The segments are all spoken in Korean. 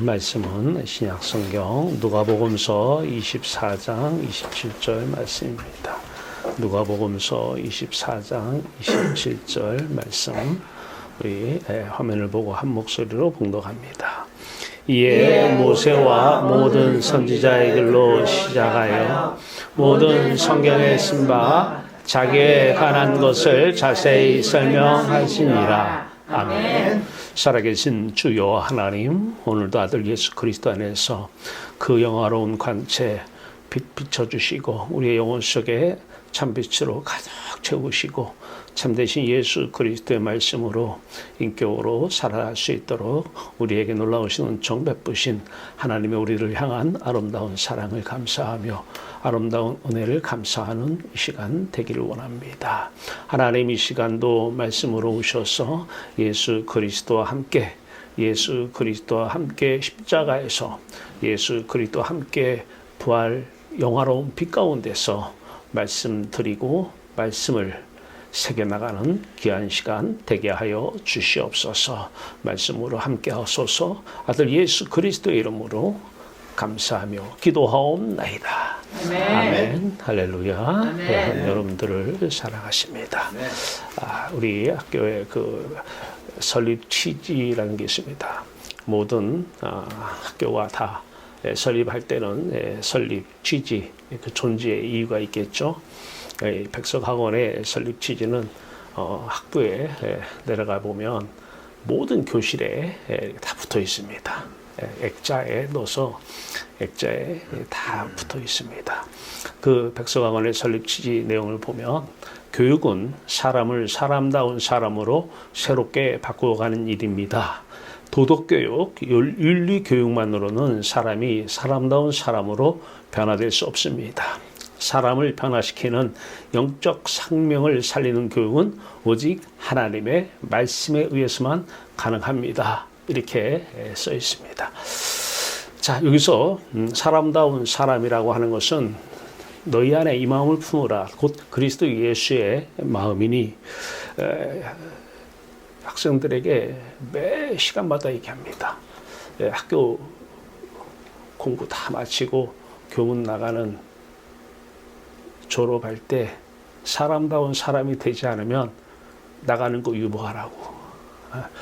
말씀은 신약성경 누가복음서 24장 27절 말씀입니다. 누가복음서 24장 27절 말씀 우리 화면을 보고 한 목소리로 봉독합니다. 이에 모세와 모든 선지자의 글로 시작하여 모든 성경에 쓴 바 자기의 관한 것을 자세히 설명하시니라. 아멘. 살아계신 주여 하나님, 오늘도 아들 예수 그리스도 안에서 그 영화로운 관체 빛 비춰주시고 우리의 영혼 속에 참빛으로 가득 채우시고 참되신 예수 그리스도의 말씀으로 인격으로 살아갈 수 있도록 우리에게 놀라우신 은총 베푸신 하나님의 우리를 향한 아름다운 사랑을 감사하며 아름다운 은혜를 감사하는 이 시간 되기를 원합니다. 하나님, 이 시간도 말씀으로 오셔서 예수 그리스도와 함께 십자가에서 예수 그리스도와 함께 부활 영화로운 빛 가운데서 말씀 드리고 말씀을 새겨나가는 귀한 시간 되게 하여 주시옵소서. 말씀으로 함께 하소서. 아들 예수 그리스도의 이름으로 감사하며 기도하옵나이다. 아멘. 할렐루야. 네, 여러분들을 사랑하십니다. 네. 우리 학교에 그 설립 취지라는 게 있습니다. 모든 학교가 다 설립할 때는 설립 취지, 그 존재의 이유가 있겠죠. 백석학원의 설립 취지는 학부에 내려가 보면 모든 교실에 다 붙어 있습니다. 액자에 넣어서 액자에 다 붙어 있습니다. 그 백석학원의 설립 취지 내용을 보면 교육은 사람을 사람다운 사람으로 새롭게 바꾸어가는 일입니다. 도덕교육, 윤리교육만으로는 사람이 사람다운 사람으로 변화될 수 없습니다. 사람을 변화시키는 영적 생명을 살리는 교육은 오직 하나님의 말씀에 의해서만 가능합니다. 이렇게 써 있습니다. 자, 여기서 사람다운 사람이라고 하는 것은 너희 안에 이 마음을 품으라. 곧 그리스도 예수의 마음이니, 학생들에게 매 시간마다 얘기합니다. 학교 공부 다 마치고 교문 나가는 졸업할 때 사람다운 사람이 되지 않으면 나가는 거 유보하라고.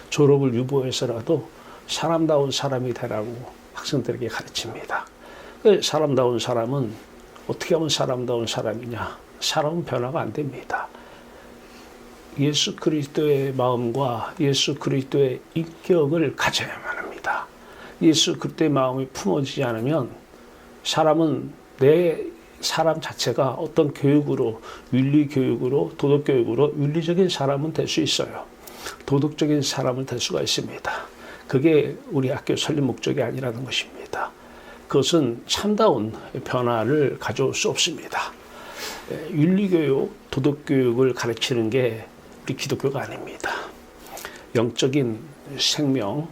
졸업을 유보해서라도 사람다운 사람이 되라고 학생들에게 가르칩니다. 사람다운 사람은 어떻게 하면 사람다운 사람이냐? 사람은 변화가 안 됩니다. 예수 그리스도의 마음과 예수 그리스도의 인격을 가져야만 합니다. 예수 그리스도의 마음이 품어지지 않으면 사람은 내 사람 자체가 어떤 교육으로, 윤리교육으로, 도덕교육으로 윤리적인 사람은 될 수 있어요. 도덕적인 사람은 될 수가 있습니다. 그게 우리 학교 설립 목적이 아니라는 것입니다. 그것은 참다운 변화를 가져올 수 없습니다. 윤리교육, 도덕교육을 가르치는 게 우리 기독교가 아닙니다. 영적인 생명,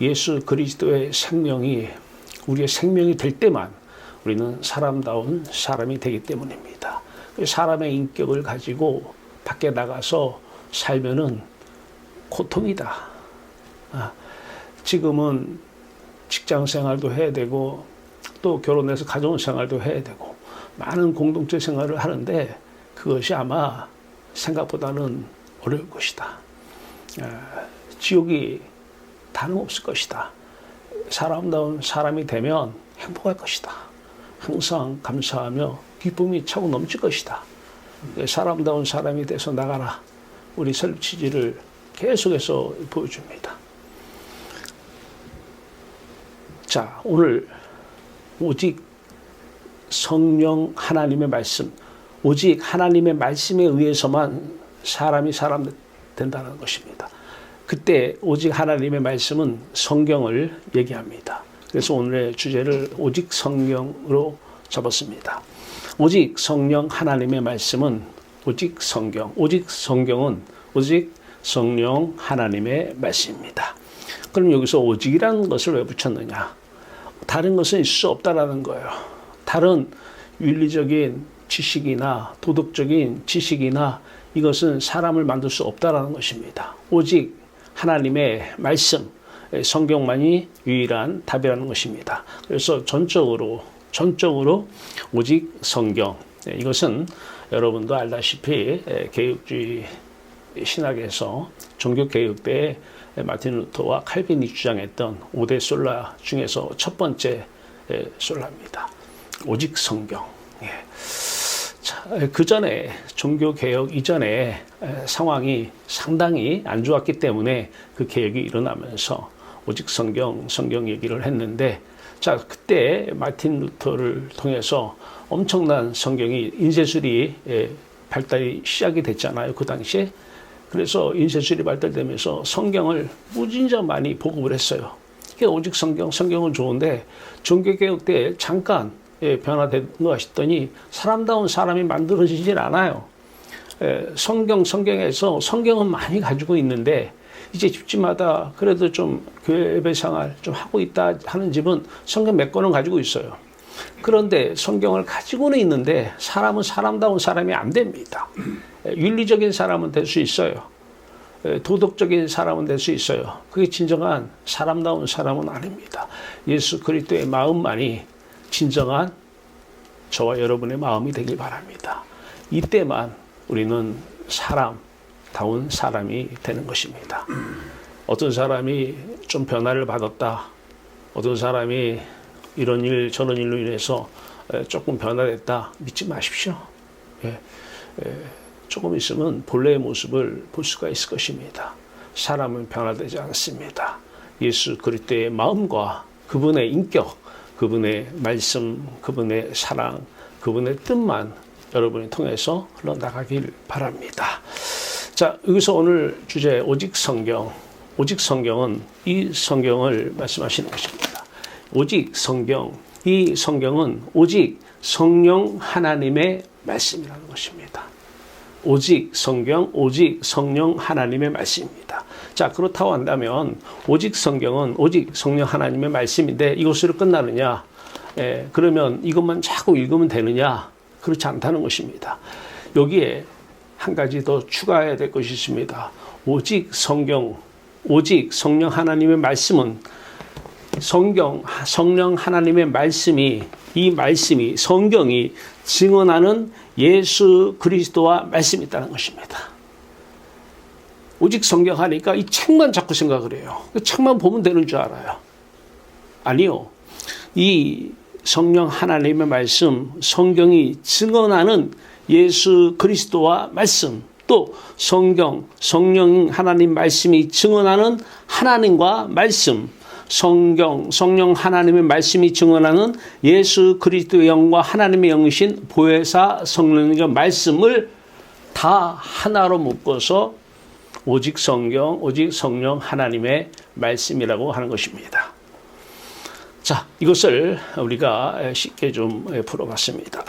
예수 그리스도의 생명이 우리의 생명이 될 때만 우리는 사람다운 사람이 되기 때문입니다. 사람의 인격을 가지고 밖에 나가서 살면은 고통이다. 지금은 직장 생활도 해야 되고 또 결혼해서 가정 생활도 해야 되고 많은 공동체 생활을 하는데 그것이 아마 생각보다는 어려울 것이다. 지옥이 다름없을 것이다. 사람다운 사람이 되면 행복할 것이다. 항상 감사하며 기쁨이 차고 넘칠 것이다. 사람다운 사람이 돼서 나가라. 우리 설립 취지를 계속해서 보여줍니다. 자, 오늘 오직 성령 하나님의 말씀, 오직 하나님의 말씀에 의해서만 사람이 사람 된다는 것입니다. 그때 오직 하나님의 말씀은 성경을 얘기합니다. 그래서 오늘의 주제를 오직 성경으로 잡았습니다. 오직 성령 하나님의 말씀은 오직 성경, 오직 성경은 오직 성령 하나님의 말씀입니다. 그럼 여기서 오직이라는 것을 왜 붙였느냐? 다른 것은 있을 수 없다라는 거예요. 다른 윤리적인 지식이나 도덕적인 지식이나 이것은 사람을 만들 수 없다라는 것입니다. 오직 하나님의 말씀, 성경만이 유일한 답이라는 것입니다. 그래서 전적으로 오직 성경. 이것은 여러분도 알다시피 개혁주의 신학에서 종교개혁 때 마틴 루터와 칼빈이 주장했던 5대 솔라 중에서 첫 번째 솔라입니다. 오직 성경. 자, 그 전에 종교개혁 이전에 상황이 상당히 안 좋았기 때문에 그 개혁이 일어나면서 오직 성경 얘기를 했는데, 자, 그때 마틴 루터를 통해서 엄청난 성경이 인쇄술이 발달이 시작이 됐잖아요. 그 당시에. 그래서 인쇄술이 발달되면서 성경을 무진장 많이 보급을 했어요. 오직 성경은 좋은데 종교개혁 때 잠깐 변화된 것 싶더니 사람다운 사람이 만들어지질 않아요. 성경에서 성경은 많이 가지고 있는데 이제 집집마다 그래도 좀 교회 예배 생활 좀 하고 있다 하는 집은 성경 몇 권은 가지고 있어요. 그런데 성경을 가지고는 있는데 사람은 사람다운 사람이 안 됩니다. 윤리적인 사람은 될 수 있어요. 도덕적인 사람은 될 수 있어요. 그게 진정한 사람다운 사람은 아닙니다. 예수 그리스도의 마음만이 진정한 저와 여러분의 마음이 되길 바랍니다. 이때만 우리는 사람다운 사람이 되는 것입니다. 어떤 사람이 좀 변화를 받았다. 어떤 사람이 이런 일 저런 일로 인해서 조금 변화됐다. 믿지 마십시오. 조금 있으면 본래의 모습을 볼 수가 있을 것입니다. 사람은 변화되지 않습니다. 예수 그리스도의 마음과 그분의 인격, 그분의 말씀, 그분의 사랑, 그분의 뜻만 여러분이 통해서 흘러나가길 바랍니다. 자, 여기서 오늘 주제 오직 성경. 오직 성경은 이 성경을 말씀하시는 것입니다. 오직 성경. 이 성경은 오직 성령 하나님의 말씀이라는 것입니다. 오직 성경, 오직 성령 하나님의 말씀입니다. 자, 그렇다고 한다면 오직 성경은 오직 성령 하나님의 말씀인데 이것으로 끝나느냐? 그러면 이것만 자꾸 읽으면 되느냐? 그렇지 않다는 것입니다. 여기에 한 가지 더 추가해야 될 것이 있습니다. 오직 성경, 오직 성령 하나님의 말씀은 성령 하나님의 말씀이, 이 말씀이, 성경이 증언하는 예수 그리스도와 말씀이 있다는 것입니다. 오직 성경 하니까 이 책만 자꾸 생각을 해요. 그 책만 보면 되는 줄 알아요. 아니요. 이 성령 하나님의 말씀, 성경이 증언하는 예수 그리스도와 말씀, 또 성령 하나님 말씀이 증언하는 하나님과 말씀, 성령 하나님의 말씀이 증언하는 예수 그리스도의 영과 하나님의 영이신 보혜사 성령의 말씀을 다 하나로 묶어서 오직 성경, 오직 성령 하나님의 말씀이라고 하는 것입니다. 자, 이것을 우리가 쉽게 좀 풀어봤습니다.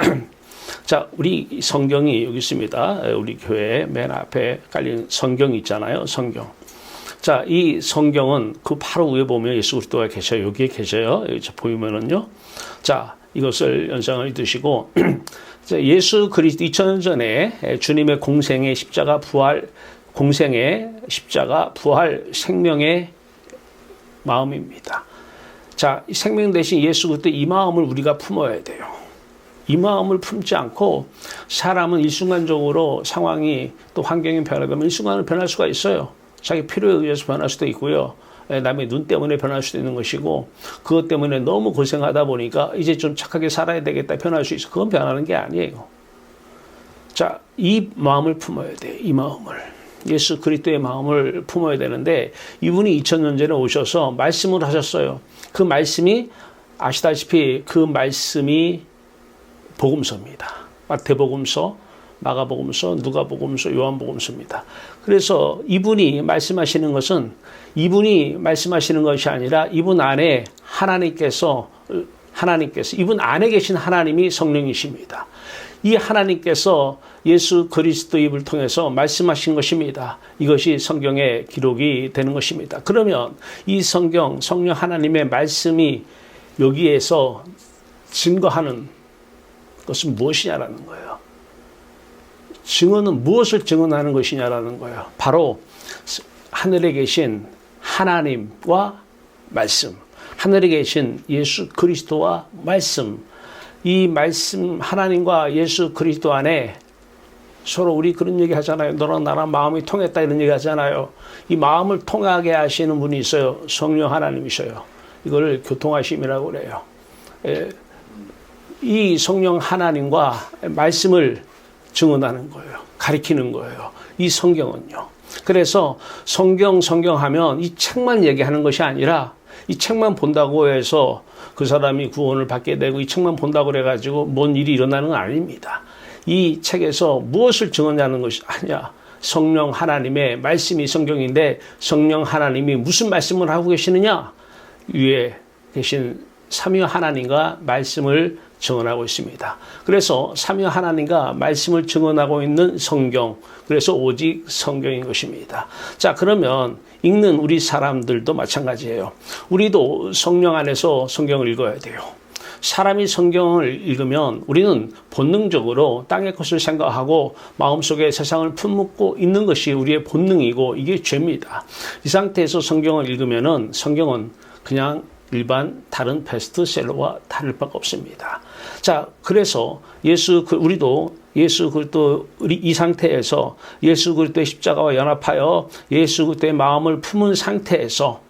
자, 우리 성경이 여기 있습니다. 우리 교회 맨 앞에 깔린 성경이 있잖아요. 성경. 자, 이 성경은 그 바로 위에 보면 예수 그리스도가 계셔요. 여기에 계셔요. 여기 보이면은요. 자, 이것을 연상을 드시고 예수 그리스도 2000년 전에 주님의 공생의 십자가 부활, 공생의 십자가 부활 생명의 마음입니다. 자, 이 생명 대신 예수 그리스도 이 마음을 우리가 품어야 돼요. 이 마음을 품지 않고 사람은 일순간적으로 상황이 또 환경이 변하면 일순간으로 변할 수가 있어요. 자기 필요에 의해서 변할 수도 있고요. 남의 눈 때문에 변할 수도 있는 것이고, 그것 때문에 너무 고생하다 보니까 이제 좀 착하게 살아야 되겠다 변할 수 있어. 그건 변하는 게 아니에요. 자, 이 마음을 품어야 돼요. 이 마음을. 예수 그리스도의 마음을 품어야 되는데 이분이 2000년 전에 오셔서 말씀을 하셨어요. 그 말씀이 아시다시피 그 말씀이 복음서입니다. 마태복음서, 마가복음서, 누가복음서, 요한복음서입니다. 그래서 이분이 말씀하시는 것은 이분이 말씀하시는 것이 아니라 이분 안에 하나님께서 이분 안에 계신 하나님이 성령이십니다. 이 하나님께서 예수 그리스도 입을 통해서 말씀하신 것입니다. 이것이 성경의 기록이 되는 것입니다. 그러면 이 성령 하나님의 말씀이 여기에서 증거하는 것은 무엇이냐라는 거예요. 증언은 무엇을 증언하는 것이냐라는 거예요. 바로 하늘에 계신 하나님과 말씀, 하늘에 계신 예수 그리스도와 말씀, 이 말씀 하나님과 예수 그리스도 안에 서로 우리 그런 얘기 하잖아요. 너랑 나랑 마음이 통했다 이런 얘기 하잖아요. 이 마음을 통하게 하시는 분이 있어요. 성령 하나님이셔요. 이걸 교통하심이라고 그래요. 이 성령 하나님과 말씀을 증언하는 거예요. 가리키는 거예요. 이 성경은요. 그래서 성경 하면 이 책만 얘기하는 것이 아니라 이 책만 본다고 해서 그 사람이 구원을 받게 되고 이 책만 본다고 그래가지고 뭔 일이 일어나는 건 아닙니다. 이 책에서 무엇을 증언하는 것이 아니야. 성령 하나님의 말씀이 성경인데 성령 하나님이 무슨 말씀을 하고 계시느냐? 위에 계신 삼위 하나님과 말씀을 증언하고 있습니다. 그래서 삼위 하나님과 말씀을 증언하고 있는 성경, 그래서 오직 성경인 것입니다. 자, 그러면 읽는 우리 사람들도 마찬가지예요. 우리도 성령 안에서 성경을 읽어야 돼요. 사람이 성경을 읽으면 우리는 본능적으로 땅의 것을 생각하고 마음속에 세상을 품고 있는 것이 우리의 본능이고 이게 죄입니다. 이 상태에서 성경을 읽으면은 성경은 그냥 일반 다른 베스트셀러와 다를 바가 없습니다. 자, 그래서 우리도 예수 그리스도 이 상태에서 예수 그리스도의 십자가와 연합하여 예수 그리스도의 마음을 품은 상태에서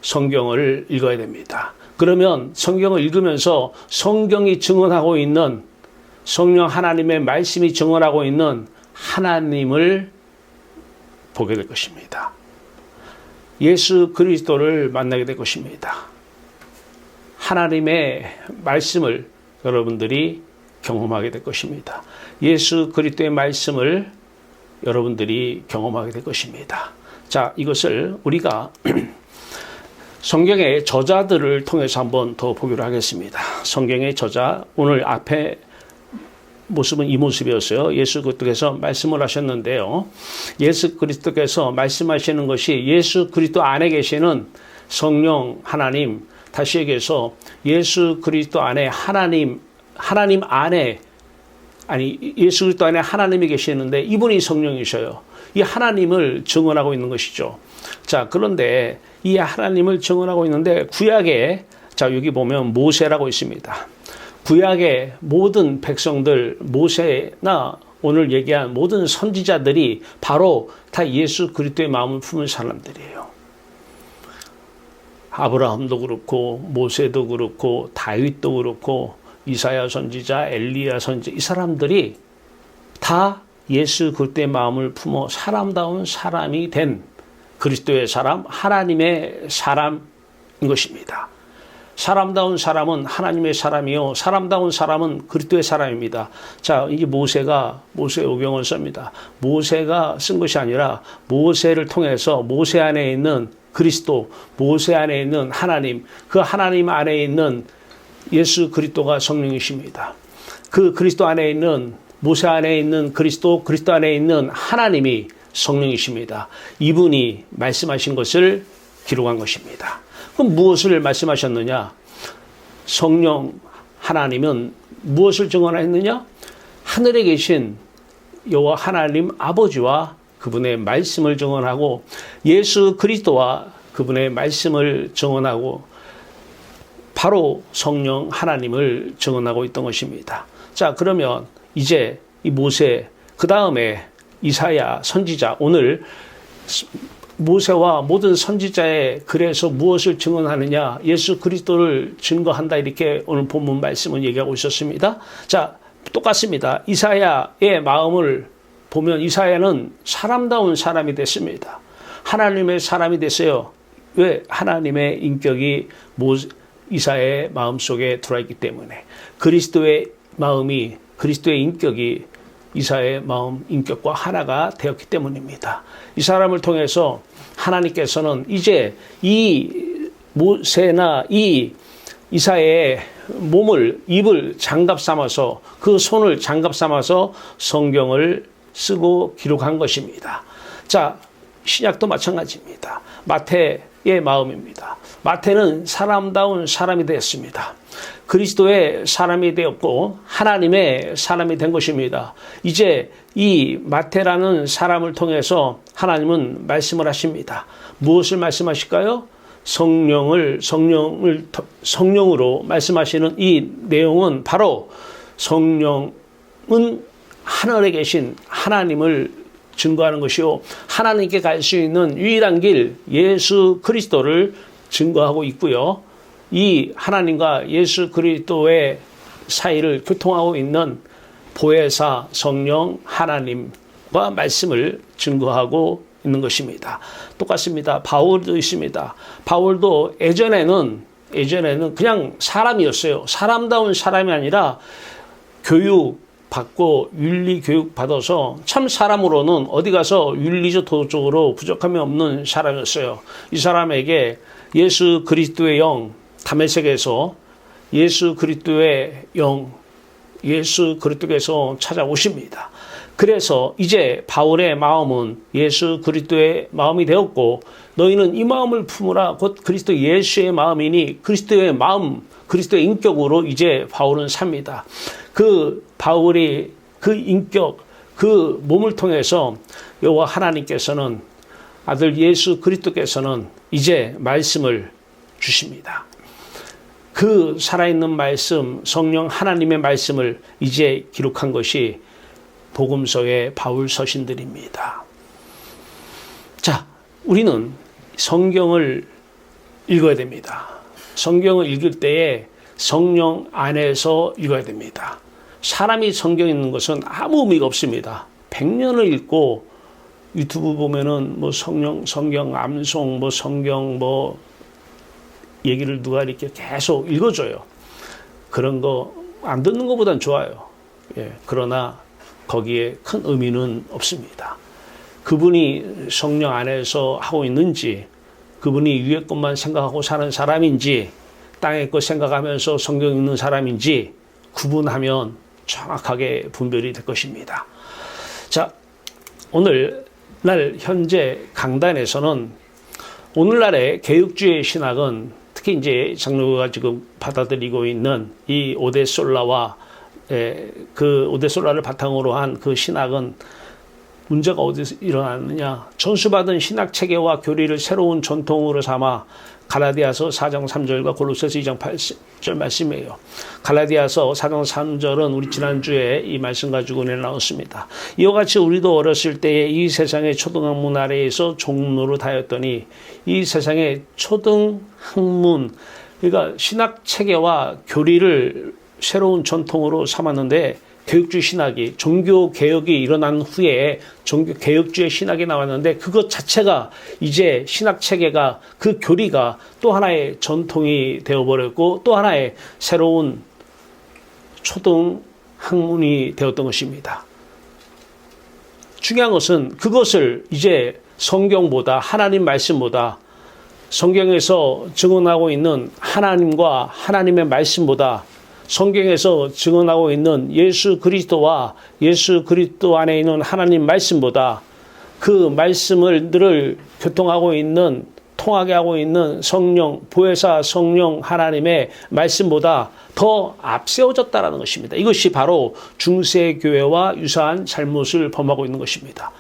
성경을 읽어야 됩니다. 그러면 성경을 읽으면서 성경이 증언하고 있는 성령 하나님의 말씀이 증언하고 있는 하나님을 보게 될 것입니다. 예수 그리스도를 만나게 될 것입니다. 하나님의 말씀을 여러분들이 경험하게 될 것입니다. 예수 그리스도의 말씀을 여러분들이 경험하게 될 것입니다. 자, 이것을 우리가 성경의 저자들을 통해서 한번 더 보기로 하겠습니다. 성경의 저자, 오늘 앞에 모습은 이 모습이었어요. 예수 그리스도께서 말씀을 하셨는데요. 예수 그리스도께서 말씀하시는 것이 예수 그리스도 안에 계시는 성령 하나님, 다시 얘기해서 예수 그리스도 안에 하나님 안에, 예수 그리스도 안에 하나님이 계시는데 이분이 성령이셔요. 이 하나님을 증언하고 있는 것이죠. 자, 그런데 이 하나님을 증언하고 있는데 구약에, 자, 여기 보면 모세라고 있습니다. 구약의 모든 백성들, 모세나 오늘 얘기한 모든 선지자들이 바로 다 예수 그리스도의 마음을 품은 사람들이에요. 아브라함도 그렇고 모세도 그렇고 다윗도 그렇고 이사야 선지자, 엘리야 선지자, 이 사람들이 다 예수 그리스도의 마음을 품어 사람다운 사람이 된 그리스도의 사람, 하나님의 사람인 것입니다. 사람다운 사람은 하나님의 사람이요, 사람다운 사람은 그리스도의 사람입니다. 자, 이게 모세오경을 씁니다. 모세가 쓴 것이 아니라 모세를 통해서 모세 안에 있는 그리스도, 모세 안에 있는 하나님, 그 하나님 안에 있는 예수 그리스도가 성령이십니다. 그 그리스도 안에 있는, 모세 안에 있는 그리스도 안에 있는 하나님이 성령이십니다. 이분이 말씀하신 것을 기록한 것입니다. 그럼 무엇을 말씀하셨느냐? 성령 하나님은 무엇을 증언했느냐? 하늘에 계신 여호와 하나님 아버지와 그분의 말씀을 증언하고 예수 그리스도와 그분의 말씀을 증언하고 바로 성령 하나님을 증언하고 있던 것입니다. 자, 그러면 이제 이 모세, 그 다음에 이사야 선지자, 오늘 모세와 모든 선지자의 글에서 무엇을 증언하느냐? 예수 그리스도를 증거한다, 이렇게 오늘 본문 말씀은 얘기하고 있었습니다. 자, 똑같습니다. 이사야의 마음을 보면 이사야는 사람다운 사람이 됐습니다. 하나님의 사람이 됐어요. 왜? 하나님의 인격이 이사야의 마음속에 들어있기 때문에. 그리스도의 마음이, 그리스도의 인격이 이사야의 마음, 인격과 하나가 되었기 때문입니다. 이 사람을 통해서 하나님께서는 이제 이 모세나 이 이사야의 몸을, 입을 장갑 삼아서, 그 손을 장갑 삼아서 성경을 쓰고 기록한 것입니다. 자, 신약도 마찬가지입니다. 마태의 마음입니다. 마태는 사람다운 사람이 되었습니다. 그리스도의 사람이 되었고 하나님의 사람이 된 것입니다. 이제 이 마태라는 사람을 통해서 하나님은 말씀을 하십니다. 무엇을 말씀하실까요? 성령으로 말씀하시는 이 내용은 바로 성령은 하늘에 계신 하나님을 증거하는 것이요, 하나님께 갈 수 있는 유일한 길 예수 그리스도를 증거하고 있고요. 이 하나님과 예수 그리스도의 사이를 교통하고 있는 보혜사 성령 하나님과 말씀을 증거하고 있는 것입니다. 똑같습니다. 바울도 있습니다. 바울도 예전에는 그냥 사람이었어요. 사람다운 사람이 아니라 교육받고 윤리 교육 받아서 참 사람으로는 어디 가서 윤리적 도덕적으로 부족함이 없는 사람이었어요. 이 사람에게 예수 그리스도의 영, 다메섹에서 예수 그리스도의 영, 예수 그리스도께서 찾아오십니다. 그래서 이제 바울의 마음은 예수 그리스도의 마음이 되었고, 너희는 이 마음을 품으라 곧 그리스도 예수의 마음이니, 그리스도의 마음, 그리스도의 인격으로 이제 바울은 삽니다. 그 바울이 그 인격, 그 몸을 통해서 여호와 하나님께서는, 아들 예수 그리스도께서는 이제 말씀을 주십니다. 그 살아있는 말씀, 성령 하나님의 말씀을 이제 기록한 것이 복음서의 바울 서신들입니다. 자, 우리는 성경을 읽어야 됩니다. 성경을 읽을 때에 성령 안에서 읽어야 됩니다. 사람이 성경 읽는 것은 아무 의미가 없습니다. 100년을 읽고 유튜브 보면은 뭐 성경 암송, 뭐 성경 뭐 얘기를 누가 이렇게 계속 읽어줘요. 그런 거 안 듣는 것보단 좋아요. 예, 그러나 거기에 큰 의미는 없습니다. 그분이 성령 안에서 하고 있는지, 그분이 위의 것만 생각하고 사는 사람인지, 땅의 것 생각하면서 성경 읽는 사람인지 구분하면 정확하게 분별이 될 것입니다. 자, 오늘날 현재 강단에서는 오늘날의 개혁주의 신학은 특히 이제 장로가 지금 받아들이고 있는 이 오데솔라와 그 오데솔라를 바탕으로 한 그 신학은 문제가 어디서 일어났느냐. 전수받은 신학 체계와 교리를 새로운 전통으로 삼아 갈라디아서 4장 3절과 골로새서 2장 8절 말씀이에요. 갈라디아서 4장 3절은 우리 지난주에 이 말씀 가지고 나눴습니다. 이와 같이 우리도 어렸을 때에 이 세상의 초등학문 아래에서 종로로 다녔더니, 이 세상의 초등학문, 그러니까 신학 체계와 교리를 새로운 전통으로 삼았는데, 개혁주의 신학이, 종교 개혁이 일어난 후에 종교 개혁주의 신학이 나왔는데, 그것 자체가 이제 신학 체계가, 그 교리가 또 하나의 전통이 되어버렸고 또 하나의 새로운 초등 학문이 되었던 것입니다. 중요한 것은 그것을 이제 성경보다, 하나님 말씀보다, 성경에서 증언하고 있는 하나님과 하나님의 말씀보다, 성경에서 증언하고 있는 예수 그리스도와 예수 그리스도 안에 있는 하나님 말씀보다, 그 말씀을 교통하고 있는, 통하게 하고 있는 성령, 보혜사 성령 하나님의 말씀보다 더 앞세워졌다는 것입니다. 이것이 바로 중세교회와 유사한 잘못을 범하고 있는 것입니다.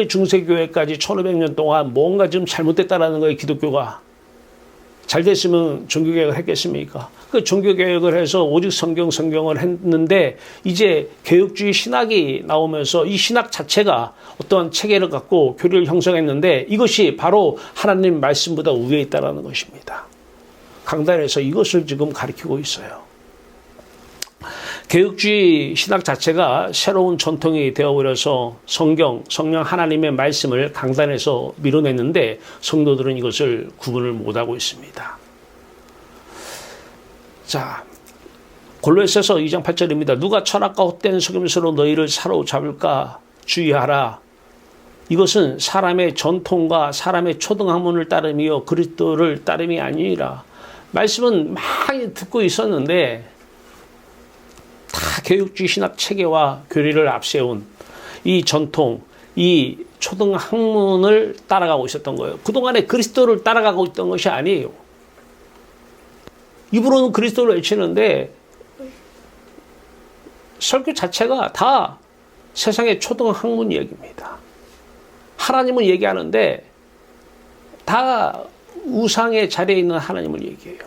중세교회까지 1500년 동안 뭔가 좀 잘못됐다는 거예요. 기독교가 잘 됐으면 종교개혁을 했겠습니까? 그 종교개혁을 해서 오직 성경을 했는데, 이제 개혁주의 신학이 나오면서 이 신학 자체가 어떤 체계를 갖고 교리를 형성했는데, 이것이 바로 하나님 말씀보다 위에 있다는 것입니다. 강단에서 이것을 지금 가르치고 있어요. 개혁주의 신학 자체가 새로운 전통이 되어버려서 성령 하나님의 말씀을 강단에서 밀어냈는데, 성도들은 이것을 구분을 못하고 있습니다. 자, 골로새서 2장 8절입니다. 누가 철학과 헛된 속임수로 너희를 사로잡을까 주의하라. 이것은 사람의 전통과 사람의 초등학문을 따름이요 그리스도를 따름이 아니라. 말씀은 많이 듣고 있었는데 다 개혁주의 신학 체계와 교리를 앞세운 이 전통, 이 초등학문을 따라가고 있었던 거예요. 그동안에 그리스도를 따라가고 있던 것이 아니에요. 입으로는 그리스도를 외치는데 설교 자체가 다 세상의 초등학문 얘기입니다. 하나님은 얘기하는데 다 우상의 자리에 있는 하나님을 얘기해요.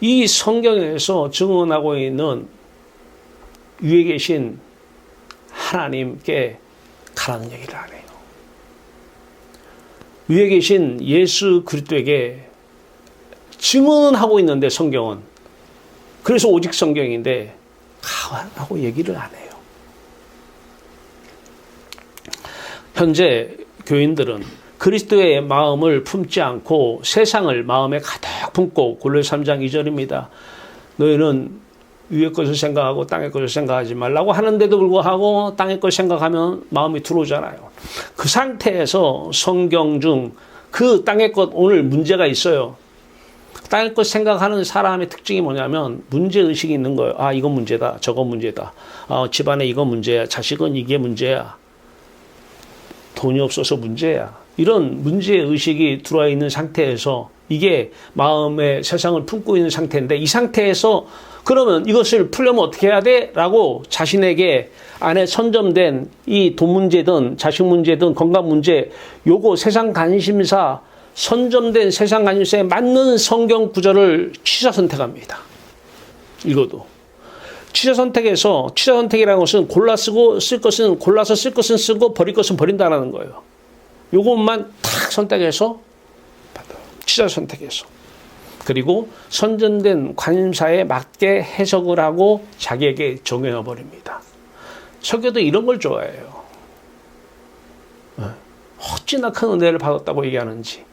이 성경에서 증언하고 있는 위에 계신 하나님께 가라는 얘기를 안 해요. 위에 계신 예수 그리스도에게 증언하고 있는데 성경은, 그래서 오직 성경인데 가라고 얘기를 안 해요. 현재 교인들은 그리스도의 마음을 품지 않고 세상을 마음에 가득 품고, 골로새 3장 2절입니다. 너희는 위의 것을 생각하고 땅의 것을 생각하지 말라고 하는데도 불구하고 땅의 것을 생각하면 마음이 들어오잖아요. 그 상태에서 성경 중 그 땅의 것, 오늘 문제가 있어요. 땅의 것 생각하는 사람의 특징이 뭐냐면 문제의식이 있는 거예요. 아, 이건 문제다, 저건 문제다. 집안에 이건 문제야, 자식은 이게 문제야, 돈이 없어서 문제야. 이런 문제의식이 들어와 있는 상태에서 이게 마음의 세상을 품고 있는 상태인데, 이 상태에서 그러면 이것을 풀려면 어떻게 해야 돼? 라고 자신에게 안에 선점된 이 돈 문제든 자식 문제든 건강 문제, 요거 세상 관심사, 선점된 세상 관심사에 맞는 성경 구절을 취사 선택합니다. 읽어도. 취사 선택이라는 것은 골라 쓰고 쓸 것은 골라서 쓸 것은 쓰고 버릴 것은 버린다라는 거예요. 요것만 탁 선택해서 받아요. 취사 선택해서. 그리고 선전된 관심사에 맞게 해석을 하고 자기에게 적용해 버립니다. 설교도 이런 걸 좋아해요. 어찌나 큰 은혜를 받았다고 얘기하는지.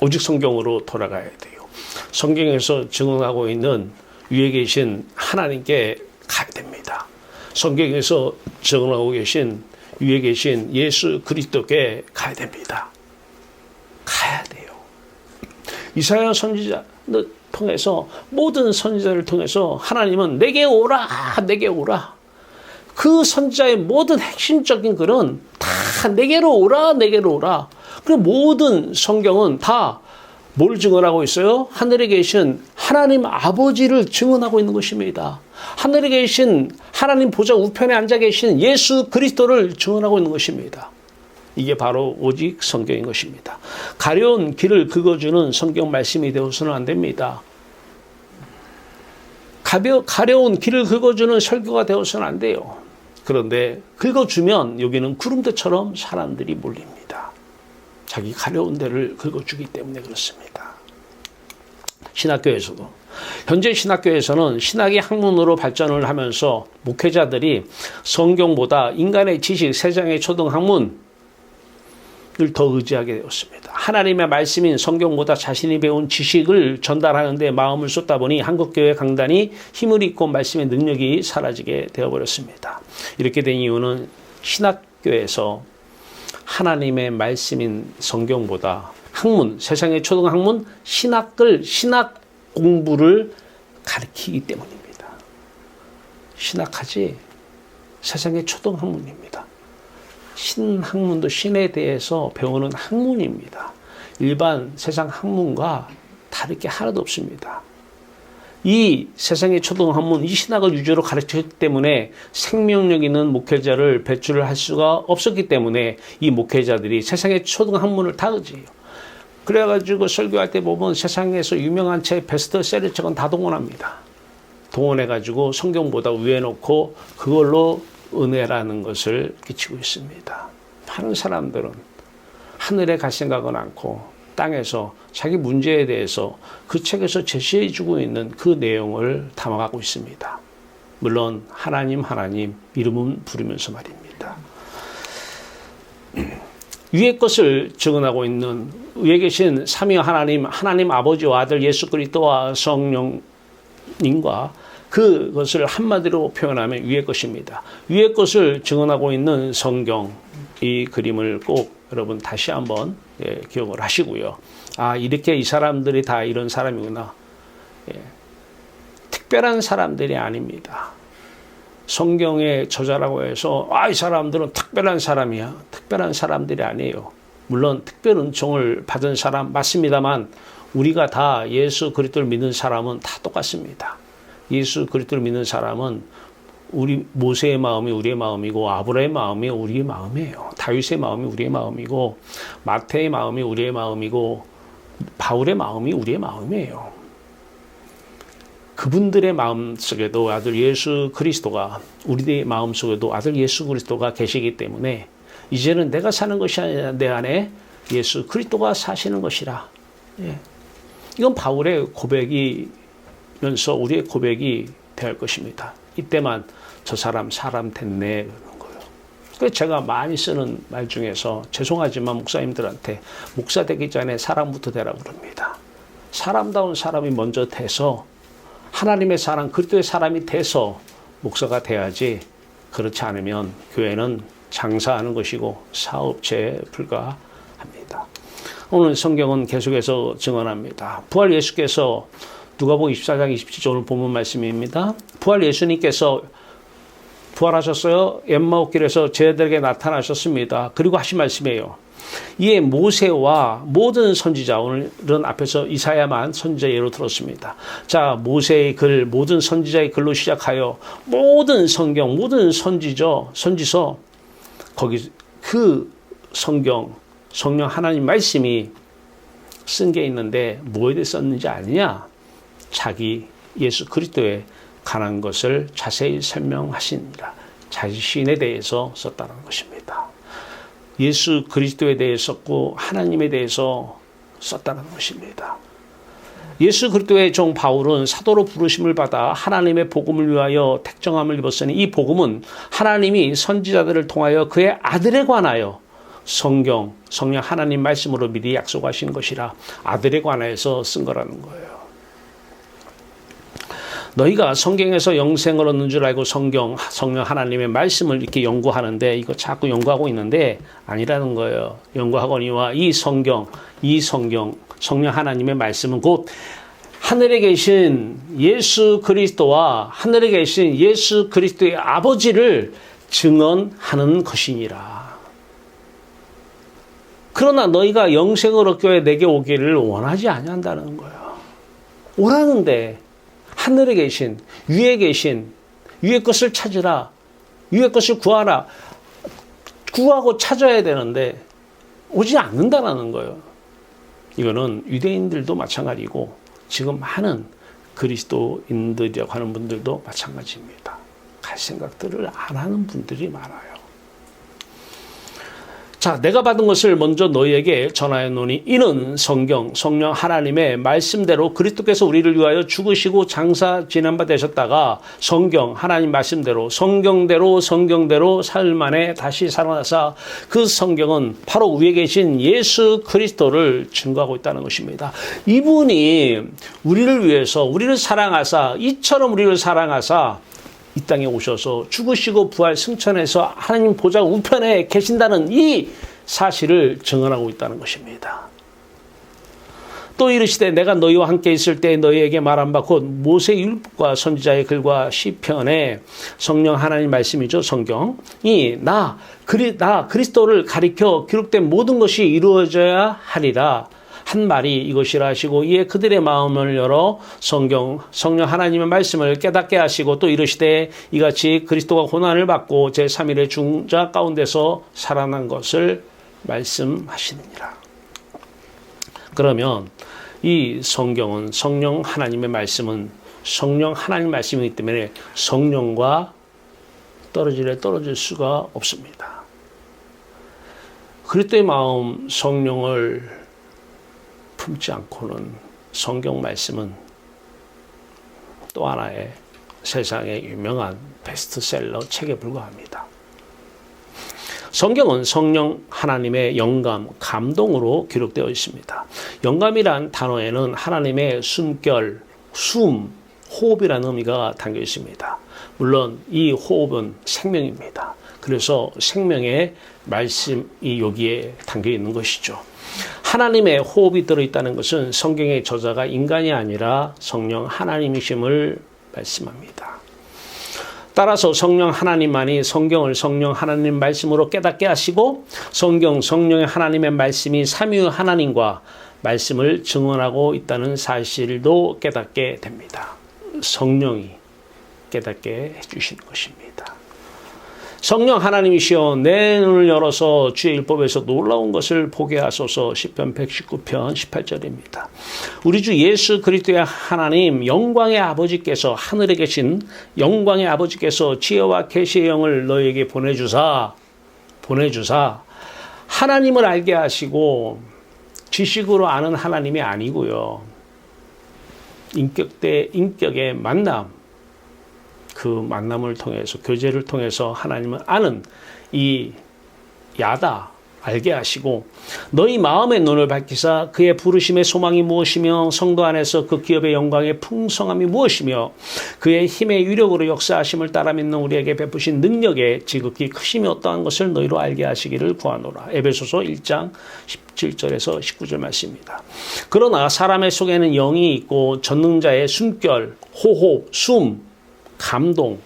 오직 성경으로 돌아가야 돼요. 성경에서 증언하고 있는 위에 계신 하나님께 가야 됩니다. 성경에서 증언하고 계신 위에 계신 예수 그리스도께 가야 됩니다. 가야 돼요. 이사야 선지자를 통해서, 모든 선지자를 통해서 하나님은 내게 오라, 내게 오라. 그 선지자의 모든 핵심적인 글은 다 내게로 오라, 내게로 오라. 그리고 모든 성경은 다 뭘 증언하고 있어요? 하늘에 계신 하나님 아버지를 증언하고 있는 것입니다. 하늘에 계신 하나님 보좌 우편에 앉아 계신 예수 그리스도를 증언하고 있는 것입니다. 이게 바로 오직 성경인 것입니다. 가려운 길을 긁어주는 성경 말씀이 되어서는 안 됩니다. 가려운 길을 긁어주는 설교가 되어서는 안 돼요. 그런데 긁어주면 여기는 구름대처럼 사람들이 몰립니다. 자기 가려운 데를 긁어주기 때문에 그렇습니다. 신학교에서도, 현재 신학교에서는 신학이 학문으로 발전을 하면서 목회자들이 성경보다 인간의 지식, 세상의 초등학문을 더 의지하게 되었습니다. 하나님의 말씀인 성경보다 자신이 배운 지식을 전달하는 데 마음을 쏟다 보니 한국교회 강단이 힘을 잃고 말씀의 능력이 사라지게 되어버렸습니다. 이렇게 된 이유는 신학교에서 하나님의 말씀인 성경보다 학문, 세상의 초등학문, 신학 공부를 가르치기 때문입니다. 신학하지 세상의 초등학문입니다. 신학문도 신에 대해서 배우는 학문입니다. 일반 세상 학문과 다를 게 하나도 없습니다. 이 세상의 초등학문, 이 신학을 유죄로 가르쳤기 때문에 생명력 있는 목회자를 배출을 할 수가 없었기 때문에 이 목회자들이 세상의 초등학문을 다 의지해요. 그래가지고 설교할 때 보면 세상에서 유명한 책, 베스트셀러 책은 다 동원합니다. 동원해가지고 성경보다 위에 놓고 그걸로 은혜라는 것을 끼치고 있습니다. 많은 사람들은 하늘에 갈 생각은 않고 땅에서 자기 문제에 대해서 그 책에서 제시해주고 있는 그 내용을 담아가고 있습니다. 물론 하나님 이름은 부르면서 말입니다. 위의 것을 증언하고 있는 위에 계신 삼위 하나님 아버지와 아들 예수 그리스도와 성령님과 그것을 한마디로 표현하면 위의 것입니다. 위의 것을 증언하고 있는 성경, 이 그림을 꼭 여러분 다시 한번 기억을 하시고요. 아, 이렇게 이 사람들이 다 이런 사람이구나. 특별한 사람들이 아닙니다. 성경의 저자라고 해서 이 사람들은 특별한 사람이야. 특별한 사람들이 아니에요. 물론 특별 은총을 받은 사람 맞습니다만 우리가 다 예수 그리스도를 믿는 사람은 다 똑같습니다. 예수 그리스도를 믿는 사람은 우리 모세의 마음이 우리의 마음이고 아브라함의 마음이 우리의 마음이에요. 다윗의 마음이 우리의 마음이고 마태의 마음이 우리의 마음이고 바울의 마음이 우리의 마음이에요. 그분들의 마음 속에도 아들 예수 그리스도가 우리의 마음 속에도 아들 예수 그리스도가 계시기 때문에 이제는 내가 사는 것이 아니라 내 안에 예수 그리스도가 사시는 것이라. 예. 이건 바울의 고백이면서 우리의 고백이 될 것입니다. 이때만 저 사람 됐네 그러는 거예요. 그래서 제가 많이 쓰는 말 중에서 죄송하지만 목사님들한테 목사 되기 전에 사람부터 되라고 그럽니다. 사람다운 사람이 먼저 돼서 하나님의 사람, 그리스도의 사람이 돼서 목사가 돼야지 그렇지 않으면 교회는 장사하는 것이고 사업체에 불과합니다. 오늘 성경은 계속해서 증언합니다. 부활 예수께서 누가복음 24장 27절 오늘 본문 말씀입니다. 부활 예수님께서 부활하셨어요. 엠마오길에서 제자들에게 나타나셨습니다. 그리고 하신 말씀이에요. 이에 모세와 모든 선지자, 오늘은 앞에서 이사야만 선지자 예로 들었습니다. 자, 모세의 글, 모든 선지자의 글로 시작하여 모든 성경, 모든 선지서 거기 그 성령 하나님 말씀이 쓴 게 있는데 뭐에 대해 썼는지 아느냐? 자기 예수 그리스도에 관한 것을 자세히 설명하시니라. 자신에 대해서 썼다는 것입니다. 예수 그리스도에 대해서 썼고 하나님에 대해서 썼다는 것입니다. 예수 그리스도의 종 바울은 사도로 부르심을 받아 하나님의 복음을 위하여 택정함을 입었으니 이 복음은 하나님이 선지자들을 통하여 그의 아들에 관하여 성령 하나님 말씀으로 미리 약속하신 것이라 아들에 관하여서 쓴 거라는 거예요. 너희가 성경에서 영생을 얻는 줄 알고 성령 하나님의 말씀을 이렇게 연구하는데 이거 자꾸 연구하고 있는데 아니라는 거예요. 연구하거니와 이 성령 하나님의 말씀은 곧 하늘에 계신 예수 그리스도와 하늘에 계신 예수 그리스도의 아버지를 증언하는 것이니라. 그러나 너희가 영생을 얻기 위해 내게 오기를 원하지 아니한다는 거예요. 오라는데 하늘에 계신 위의 것을 찾으라. 위의 것을 구하라. 구하고 찾아야 되는데 오지 않는다라는 거예요. 이거는 유대인들도 마찬가지고 지금 많은 그리스도인들이라고 하는 분들도 마찬가지입니다. 갈 생각들을 안 하는 분들이 많아요. 자, 내가 받은 것을 먼저 너희에게 전하였노니 이는 성령 하나님의 말씀대로 그리스도께서 우리를 위하여 죽으시고 장사 지난 바 되셨다가 하나님 말씀대로 성경대로 사흘 만에 다시 살아나사 그 성경은 바로 위에 계신 예수 그리스도를 증거하고 있다는 것입니다. 이분이 우리를 위해서 우리를 사랑하사 이처럼 우리를 사랑하사 이 땅에 오셔서 죽으시고 부활 승천해서 하나님 보좌 우편에 계신다는 이 사실을 증언하고 있다는 것입니다. 또 이르시되 내가 너희와 함께 있을 때 너희에게 말한 바 곧 모세의 율법과 선지자의 글과 시편에 성령 하나님 말씀이죠. 성경이 나 그리스도를 가리켜 기록된 모든 것이 이루어져야 하리라 한 말이 이것이라 하시고 이에 그들의 마음을 열어 성령 하나님의 말씀을 깨닫게 하시고 또 이르시되 이같이 그리스도가 고난을 받고 제3일의 죽은 자 가운데서 살아난 것을 말씀하시느니라. 그러면 이 성경은 성령 하나님의 말씀은 성령 하나님 말씀이기 때문에 성령과 떨어질 수가 없습니다. 그리스도의 마음 성령을 품지 않고는 성경 말씀은 또 하나의 세상의 유명한 베스트셀러 책에 불과합니다. 성경은 성령 하나님의 영감, 감동으로 기록되어 있습니다. 영감이란 단어에는 하나님의 숨결, 호흡이라는 의미가 담겨 있습니다. 물론 이 호흡은 생명입니다. 그래서 생명의 말씀이 여기에 담겨 있는 것이죠. 하나님의 호흡이 들어있다는 것은 성경의 저자가 인간이 아니라 성령 하나님이심을 말씀합니다. 따라서 성령 하나님만이 성경을 성령 하나님 말씀으로 깨닫게 하시고 성령의 하나님의 말씀이 삼위 하나님과 말씀을 증언하고 있다는 사실도 깨닫게 됩니다. 성령이 깨닫게 해주시는 것입니다. 성령 하나님이시여 내 눈을 열어서 주의 율법에서 놀라운 것을 보게 하소서. 시편 119편 18절입니다. 우리 주 예수 그리스도의 하나님 영광의 아버지께서 하늘에 계신 영광의 아버지께서 지혜와 계시의 영을 너에게 보내주사 하나님을 알게 하시고 지식으로 아는 하나님이 아니고요. 인격 대 인격의 만남, 그 만남을 통해서 교제를 통해서 하나님을 아는 이 야다 알게 하시고 너희 마음의 눈을 밝히사 그의 부르심의 소망이 무엇이며 성도 안에서 그 기업의 영광의 풍성함이 무엇이며 그의 힘의 위력으로 역사하심을 따라 믿는 우리에게 베푸신 능력의 지극히 크심이 어떠한 것을 너희로 알게 하시기를 구하노라. 에베소서 1장 17절에서 19절 말씀입니다. 그러나 사람의 속에는 영이 있고 전능자의 숨결, 호흡, 숨, 감동,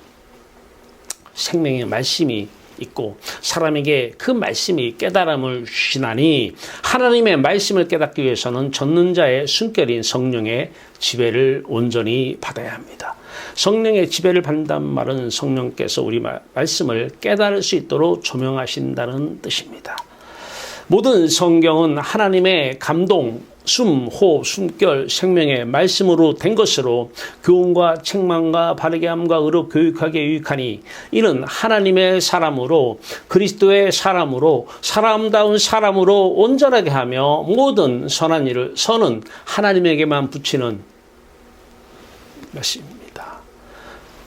생명의 말씀이 있고 사람에게 그 말씀이 깨달음을 주시나니 하나님의 말씀을 깨닫기 위해서는 전능자의 숨결인 성령의 지배를 온전히 받아야 합니다. 성령의 지배를 받는다는 말은 성령께서 우리 말씀을 깨달을 수 있도록 조명하신다는 뜻입니다. 모든 성경은 하나님의 감동, 숨, 호흡, 숨결, 생명의 말씀으로 된 것으로 교훈과 책망과 바르게 함과 의로 교육하게 유익하니 이는 하나님의 사람으로 그리스도의 사람으로 사람다운 사람으로 온전하게 하며 모든 선한 일을 선은 하나님에게만 붙이는 말씀입니다.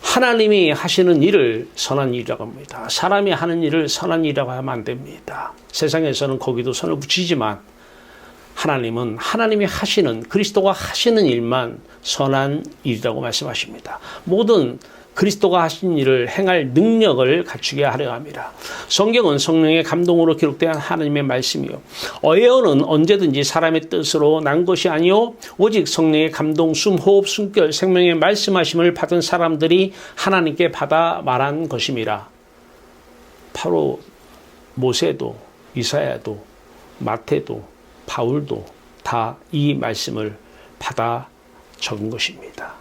하나님이 하시는 일을 선한 일이라고 합니다. 사람이 하는 일을 선한 일이라고 하면 안 됩니다. 세상에서는 거기도 선을 붙이지만 하나님은 하나님이 하시는 그리스도가 하시는 일만 선한 일이라고 말씀하십니다. 모든 그리스도가 하신 일을 행할 능력을 갖추게 하려 합니다. 성경은 성령의 감동으로 기록된 하나님의 말씀이요. 예언은 언제든지 사람의 뜻으로 난 것이 아니요 오직 성령의 감동, 숨, 호흡, 숨결, 생명의 말씀하심을 받은 사람들이 하나님께 받아 말한 것임이라. 바로 모세도 이사야도 마태도 바울도 다 이 말씀을 받아 적은 것입니다.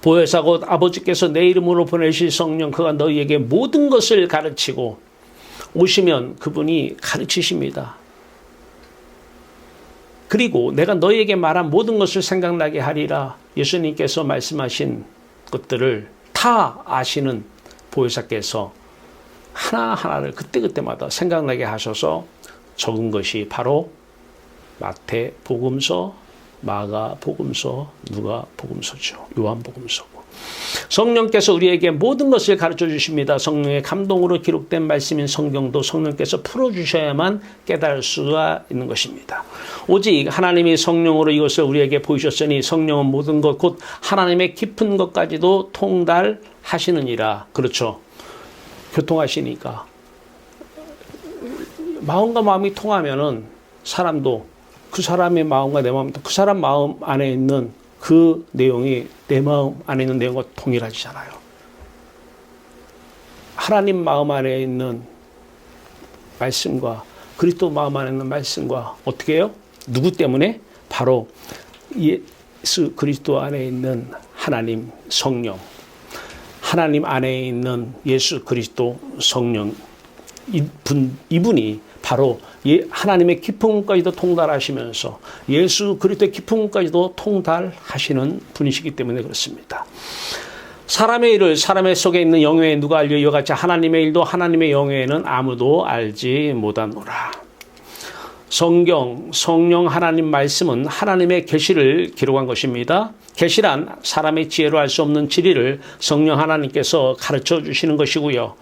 보혜사 곧 아버지께서 내 이름으로 보내실 성령 그가 너희에게 모든 것을 가르치고 오시면 그분이 가르치십니다. 그리고 내가 너희에게 말한 모든 것을 생각나게 하리라. 예수님께서 말씀하신 것들을 다 아시는 보혜사께서 하나하나를 그때그때마다 생각나게 하셔서 적은 것이 바로 마태 복음서, 마가 복음서, 누가 복음서죠. 요한 복음서고. 성령께서 우리에게 모든 것을 가르쳐 주십니다. 성령의 감동으로 기록된 말씀인 성경도 성령께서 풀어주셔야만 깨달을 수가 있는 것입니다. 오직 하나님이 성령으로 이것을 우리에게 보이셨으니 성령은 모든 것 곧 하나님의 깊은 것까지도 통달하시느니라. 그렇죠. 교통하시니까. 마음과 마음이 통하면은 사람도 그 사람의 마음과 내 마음도 그 사람 마음 안에 있는 그 내용이 내 마음 안에 있는 내용과 동일하잖아요. 하나님 마음 안에 있는 말씀과 그리스도 마음 안에 있는 말씀과 어떻게 해요? 누구 때문에? 바로 예수 그리스도 안에 있는 하나님 성령, 하나님 안에 있는 예수 그리스도 성령 이분이 바로 하나님의 깊은 것까지도 통달하시면서 예수 그리스도의 깊은 것까지도 통달하시는 분이시기 때문에 그렇습니다. 사람의 일을 사람의 속에 있는 영예에 누가 알려 이와 같이 하나님의 일도 하나님의 영예에는 아무도 알지 못하노라. 성경, 성령 하나님 말씀은 하나님의 계시를 기록한 것입니다. 계시란 사람의 지혜로 알 수 없는 진리를 성령 하나님께서 가르쳐 주시는 것이고요.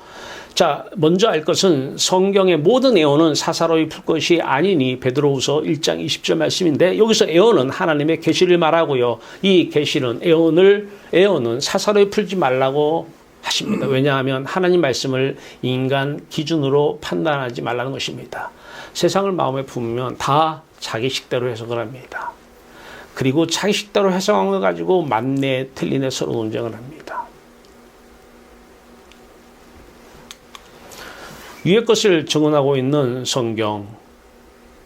자, 먼저 알 것은 성경의 모든 애언은 사사로이 풀 것이 아니니 베드로후서 1장 20절 말씀인데 여기서 애언은 하나님의 계시를 말하고요. 이 계시는 애언은 사사로이 풀지 말라고 하십니다. 왜냐하면 하나님 말씀을 인간 기준으로 판단하지 말라는 것입니다. 세상을 마음에 품으면 다 자기 식대로 해석을 합니다. 그리고 자기 식대로 해석한 걸 가지고 맞네 틀리네 서로 논쟁을 합니다. 위의 것을 증언하고 있는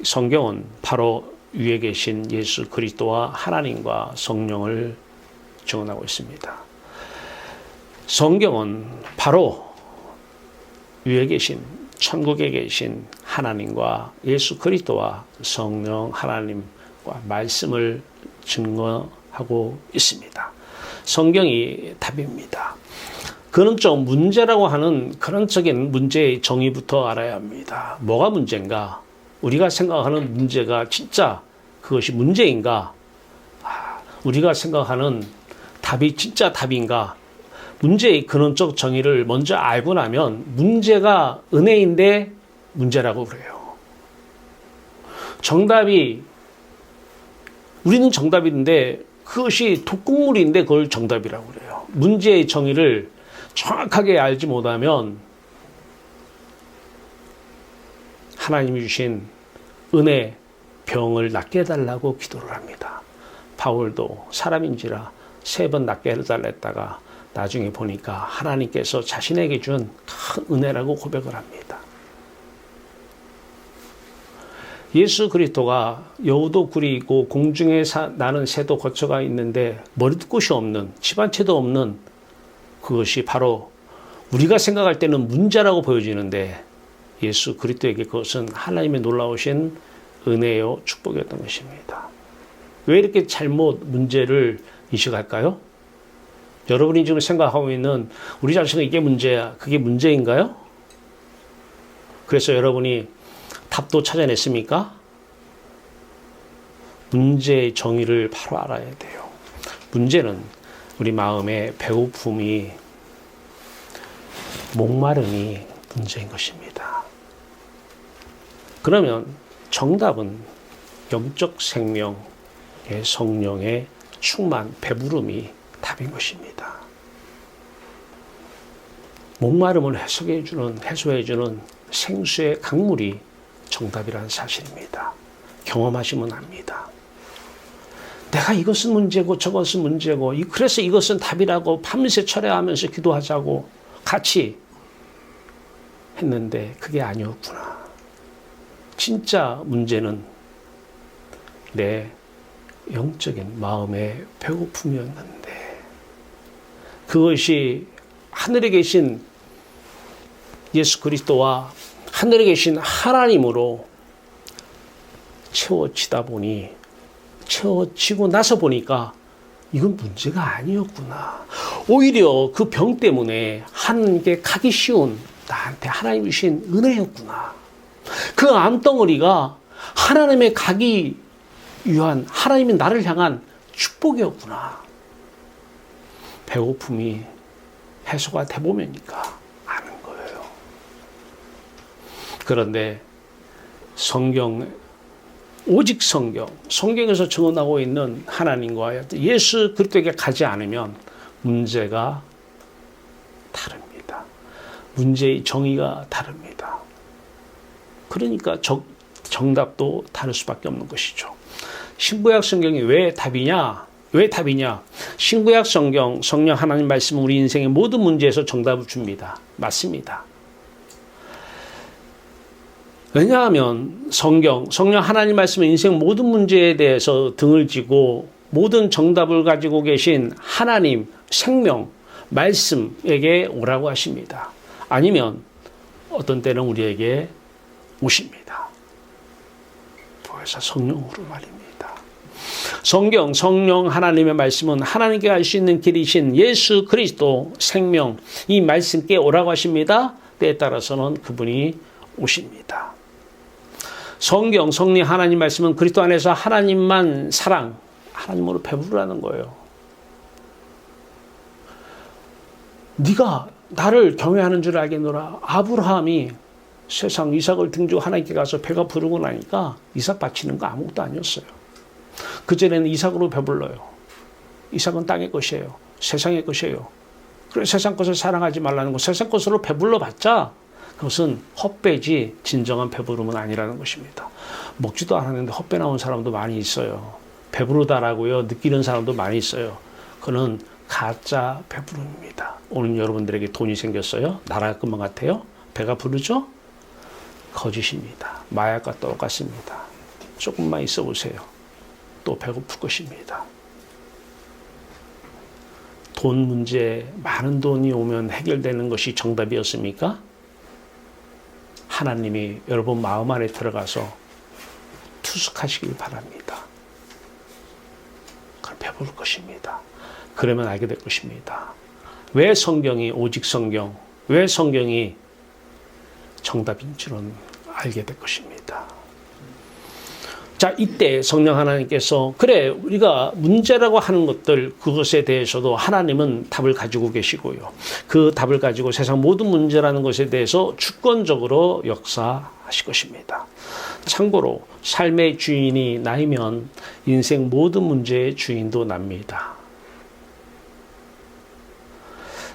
성경은 바로 위에 계신 예수 그리스도와 하나님과 성령을 증언하고 있습니다. 성경은 바로 위에 계신 천국에 계신 하나님과 예수 그리스도와 성령 하나님과 말씀을 증거하고 있습니다. 성경이 답입니다. 근원적 문제라고 하는 근원적인 문제의 정의부터 알아야 합니다. 뭐가 문제인가? 우리가 생각하는 문제가 진짜 그것이 문제인가? 우리가 생각하는 답이 진짜 답인가? 문제의 근원적 정의를 먼저 알고 나면 문제가 은혜인데 문제라고 그래요. 정답이 우리는 정답인데 그것이 독극물인데 그걸 정답이라고 그래요. 문제의 정의를 정확하게 알지 못하면 하나님이 주신 은혜 병을 낫게 해달라고 기도를 합니다. 바울도 사람인지라 3번 낫게 해달랬다가 나중에 보니까 하나님께서 자신에게 준 큰 은혜라고 고백을 합니다. 예수 그리스도가 여우도 굴이 있고 공중에 나는 새도 거처가 있는데 머리도 끝이 없는 집 한 채도 없는 그것이 바로 우리가 생각할 때는 문제라고 보여지는데 예수 그리스도에게 그것은 하나님의 놀라우신 은혜요 축복이었던 것입니다. 왜 이렇게 잘못 문제를 인식할까요? 여러분이 지금 생각하고 있는 우리 자신은 이게 문제야. 그게 문제인가요? 그래서 여러분이 답도 찾아냈습니까? 문제의 정의를 바로 알아야 돼요. 문제는 우리 마음의 배고픔이 목마름이 문제인 것입니다. 그러면 정답은 영적 생명의 성령의 충만, 배부름이 답인 것입니다. 목마름을 해소해주는 생수의 강물이 정답이라는 사실입니다. 경험하시면 압니다. 내가 이것은 문제고 저것은 문제고 그래서 이것은 답이라고 밤새 철회하면서 기도하자고 같이 했는데 그게 아니었구나. 진짜 문제는 내 영적인 마음의 배고픔이었는데 그것이 하늘에 계신 예수 그리스도와 하늘에 계신 하나님으로 채워지고 나서 보니까 이건 문제가 아니었구나. 오히려 그 병 때문에 하나님께 가기 쉬운 나한테 하나님 주신 은혜였구나. 그 암덩어리가 하나님의 가기 위한 하나님이 나를 향한 축복이었구나. 배고픔이 해소가 돼보면니까 아는 거예요. 그런데 오직 성경에서 증언하고 있는 하나님과 예수 그리스도에게 가지 않으면 문제가 다릅니다. 문제의 정의가 다릅니다. 그러니까 정답도 다를 수밖에 없는 것이죠. 신구약 성경이 왜 답이냐? 신구약 성령 하나님 말씀은 우리 인생의 모든 문제에서 정답을 줍니다. 맞습니다. 왜냐하면 성령 하나님 말씀은 인생 모든 문제에 대해서 등을 지고 모든 정답을 가지고 계신 하나님 생명 말씀에게 오라고 하십니다. 아니면 어떤 때는 우리에게 오십니다. 그래서 성령으로 말입니다. 성령 하나님의 말씀은 하나님께 갈 수 있는 길이신 예수 그리스도 생명 이 말씀께 오라고 하십니다. 때에 따라서는 그분이 오십니다. 성령 하나님 말씀은 그리스도 안에서 하나님만 하나님으로 배부르라는 거예요. 네가 나를 경외하는 줄 알겠노라. 아브라함이 세상 이삭을 등지고 하나님께 가서 배가 부르고 나니까 이삭 바치는 거 아무것도 아니었어요. 그전에는 이삭으로 배불러요. 이삭은 땅의 것이에요. 세상의 것이에요. 그래서 세상 것을 사랑하지 말라는 거. 세상 것으로 배불러 봤자 그것은 헛배지 진정한 배부름은 아니라는 것입니다. 먹지도 않았는데 헛배 나온 사람도 많이 있어요. 배부르다라고요 느끼는 사람도 많이 있어요. 그는 가짜 배부름입니다. 오늘 여러분들에게 돈이 생겼어요. 나라가 끝만 같아요. 배가 부르죠? 거짓입니다. 마약과 똑같습니다. 조금만 있어 보세요. 또 배고플 것입니다. 돈 문제, 많은 돈이 오면 해결되는 것이 정답이었습니까? 하나님이 여러분 마음 안에 들어가서 투숙하시길 바랍니다. 그럼 배부를 것입니다. 그러면 알게 될 것입니다. 왜 성경이 오직 성경, 왜 성경이 정답인 줄은 알게 될 것입니다. 자, 이때 성령 하나님께서 그래 우리가 문제라고 하는 것들 그것에 대해서도 하나님은 답을 가지고 계시고요. 그 답을 가지고 세상 모든 문제라는 것에 대해서 주권적으로 역사하실 것입니다. 참고로 삶의 주인이 나이면 인생 모든 문제의 주인도 납니다.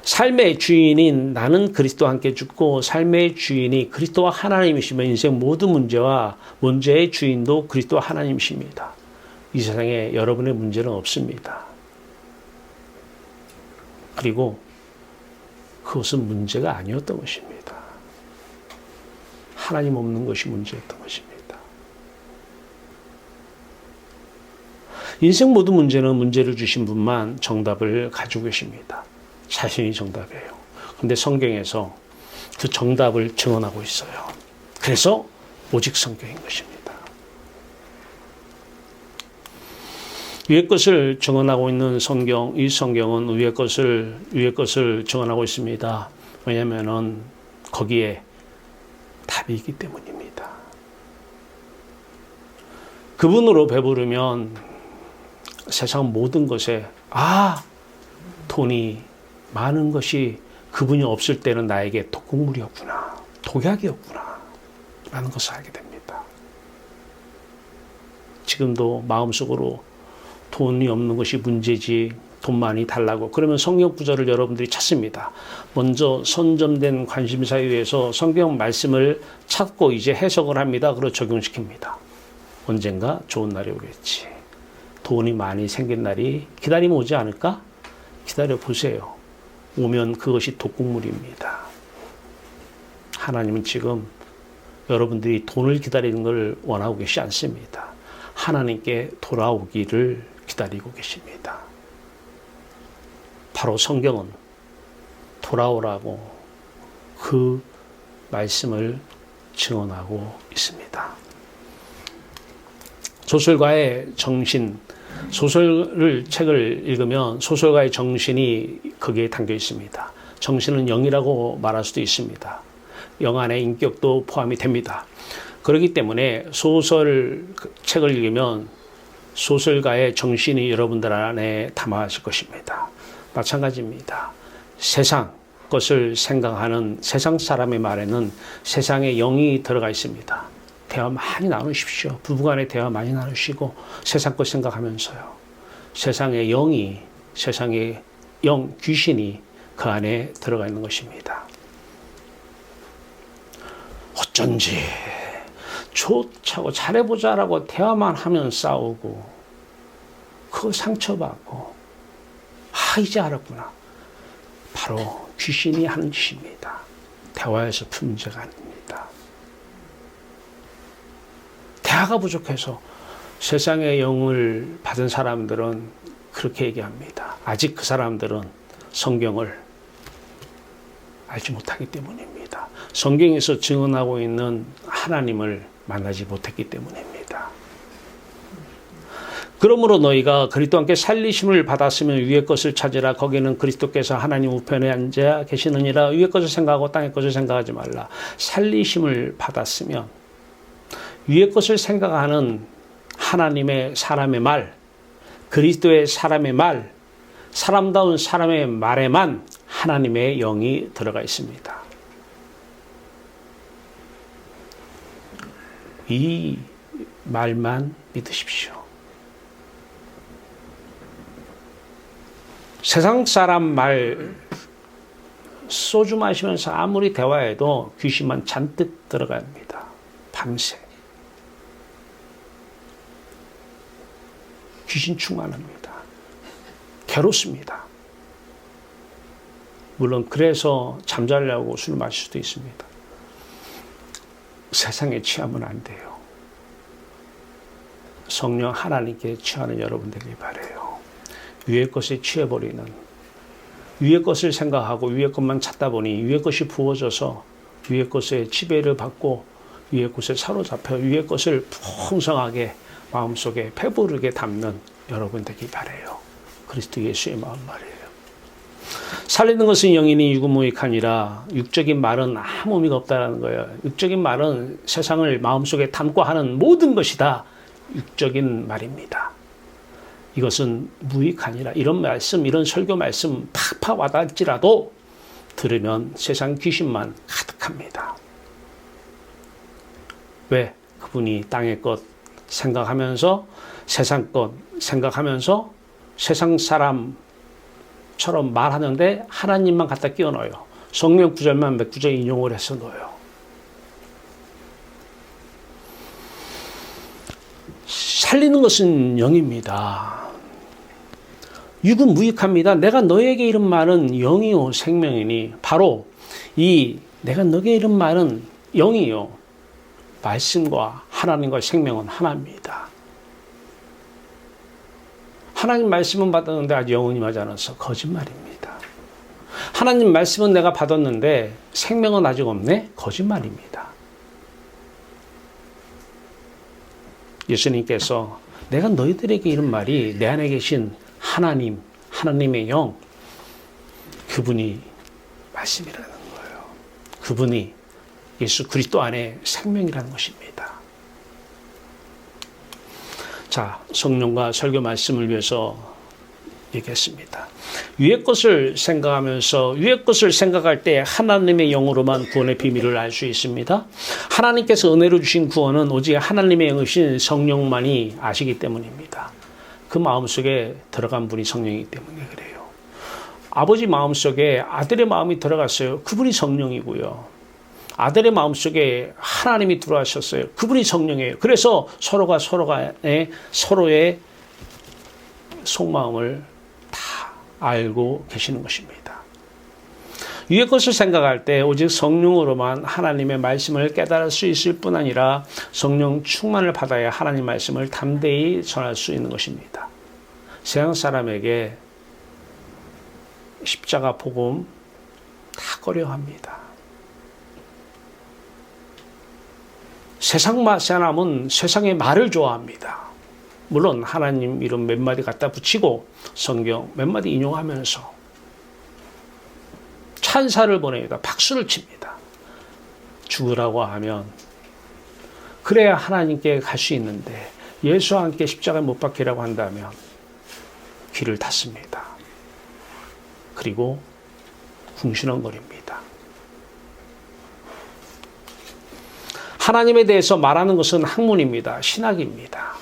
삶의 주인인 나는 그리스도와 함께 죽고 삶의 주인이 그리스도와 하나님이시면 인생 모든 문제의 주인도 그리스도와 하나님이십니다. 이 세상에 여러분의 문제는 없습니다. 그리고 그것은 문제가 아니었던 것입니다. 하나님 없는 것이 문제였던 것입니다. 인생 모든 문제는 문제를 주신 분만 정답을 가지고 계십니다. 자신이 정답이에요. 그런데 성경에서 그 정답을 증언하고 있어요. 그래서 오직 성경인 것입니다. 위의 것을 증언하고 있는 성경, 이 성경은 위의 것을 증언하고 있습니다. 왜냐하면 거기에 답이 있기 때문입니다. 그분으로 배부르면 세상 모든 것에 돈이 많은 것이 그분이 없을 때는 나에게 독극물이었구나, 독약이었구나 라는 것을 알게 됩니다. 지금도 마음속으로 돈이 없는 것이 문제지, 돈 많이 달라고 그러면 성경 구절을 여러분들이 찾습니다. 먼저 선점된 관심사에 의해서 성경 말씀을 찾고 이제 해석을 합니다. 그리고 적용시킵니다. 언젠가 좋은 날이 오겠지. 돈이 많이 생긴 날이 기다리면 오지 않을까? 기다려 보세요. 오면 그것이 독극물입니다. 하나님은 지금 여러분들이 돈을 기다리는 걸 원하고 계시지 않습니다. 하나님께 돌아오기를 기다리고 계십니다. 바로 성경은 돌아오라고 그 말씀을 증언하고 있습니다. 소설가의 정신, 책을 읽으면 소설가의 정신이 거기에 담겨 있습니다. 정신은 영이라고 말할 수도 있습니다. 영 안에 인격도 포함이 됩니다. 그렇기 때문에 책을 읽으면 소설가의 정신이 여러분들 안에 담아질 것입니다. 마찬가지입니다. 세상 것을 생각하는 세상 사람의 말에는 세상의 영이 들어가 있습니다. 대화 많이 나누십시오. 부부간에 대화 많이 나누시고 세상 것 생각하면서요. 세상의 귀신이 그 안에 들어가 있는 것입니다. 어쩐지 좋자고 잘해보자라고 대화만 하면 싸우고 그거 상처받고 이제 알았구나. 바로 귀신이 하는 짓입니다. 대화에서 푼 문제가 아닙니다. 대화가 부족해서 세상의 영을 받은 사람들은 그렇게 얘기합니다. 아직 그 사람들은 성경을 알지 못하기 때문입니다. 성경에서 증언하고 있는 하나님을 만나지 못했기 때문입니다. 그러므로 너희가 그리스도와 함께 살리심을 받았으면 위의 것을 찾으라. 거기는 그리스도께서 하나님 우편에 앉아 계시느니라. 위의 것을 생각하고 땅의 것을 생각하지 말라. 살리심을 받았으면 위의 것을 생각하는 하나님의 사람의 말, 그리스도의 사람의 말, 사람다운 사람의 말에만 하나님의 영이 들어가 있습니다. 이 말만 믿으십시오. 세상 사람 말 소주 마시면서 아무리 대화해도 귀신만 잔뜩 들어갑니다. 밤새. 귀신 충만합니다. 괴롭습니다. 물론 그래서 잠자려고 술 마실 수도 있습니다. 세상에 취하면 안 돼요. 성령 하나님께 취하는 여러분 되길 바라요. 위의 것에 취해버리는 위의 것을 생각하고 위의 것만 찾다 보니 위의 것이 부어져서 위의 것에 지배를 받고 위의 것에 사로잡혀 위의 것을 풍성하게 마음속에 배부르게 담는 여러분 되길 바라요. 그리스도 예수의 마음 말이에요. 살리는 것은 영이니 유구무익하니라. 육적인 말은 아무 의미가 없다는 거예요. 육적인 말은 세상을 마음속에 담고 하는 모든 것이 다 육적인 말입니다. 이것은 무익하니라. 이런 말씀, 이런 설교 말씀 팍팍 와닿을지라도 들으면 세상 귀신만 가득합니다. 왜? 그분이 땅의 것 생각하면서 세상 것 생각하면서 세상 사람처럼 말하는데 하나님만 갖다 끼워 넣어요. 성경 구절만 몇 구절 인용을 해서 넣어요. 살리는 것은 영입니다. 육은 무익합니다. 내가 너에게 이른 말은 영이요 생명이니 바로 이 내가 너에게 이른 말은 영이요. 말씀과 하나님과 생명은 하나입니다. 하나님 말씀은 받았는데 아직 영은 임하지 않아서 거짓말입니다. 하나님 말씀은 내가 받았는데 생명은 아직 없네? 거짓말입니다. 예수님께서 내가 너희들에게 이런 말이 내 안에 계신 하나님, 하나님의 영, 그분이 말씀이라는 거예요. 그분이 예수 그리스도 안에 생명이라는 것입니다. 자, 성령과 설교 말씀을 위해서 얘기했습니다. 위의 것을 생각하면서 위의 것을 생각할 때 하나님의 영으로만 구원의 비밀을 알 수 있습니다. 하나님께서 은혜로 주신 구원은 오직 하나님의 영이신 성령만이 아시기 때문입니다. 그 마음속에 들어간 분이 성령이기 때문에 그래요. 아버지 마음속에 아들의 마음이 들어갔어요. 그분이 성령이고요. 아들의 마음속에 하나님이 들어가셨어요. 그분이 성령이에요. 그래서 서로가 서로의 속마음을 다 알고 계시는 것입니다. 위의 것을 생각할 때 오직 성령으로만 하나님의 말씀을 깨달을 수 있을 뿐 아니라 성령 충만을 받아야 하나님 말씀을 담대히 전할 수 있는 것입니다. 세상 사람에게 십자가 복음 다 꺼려합니다. 세상 사람은 세상의 말을 좋아합니다. 물론 하나님 이름 몇 마디 갖다 붙이고 성경 몇 마디 인용하면서 찬사를 보냅니다. 박수를 칩니다. 죽으라고 하면 그래야 하나님께 갈 수 있는데 예수와 함께 십자가에 못 박히라고 한다면 귀를 닫습니다. 그리고 궁시렁거립니다. 하나님에 대해서 말하는 것은 학문입니다. 신학입니다.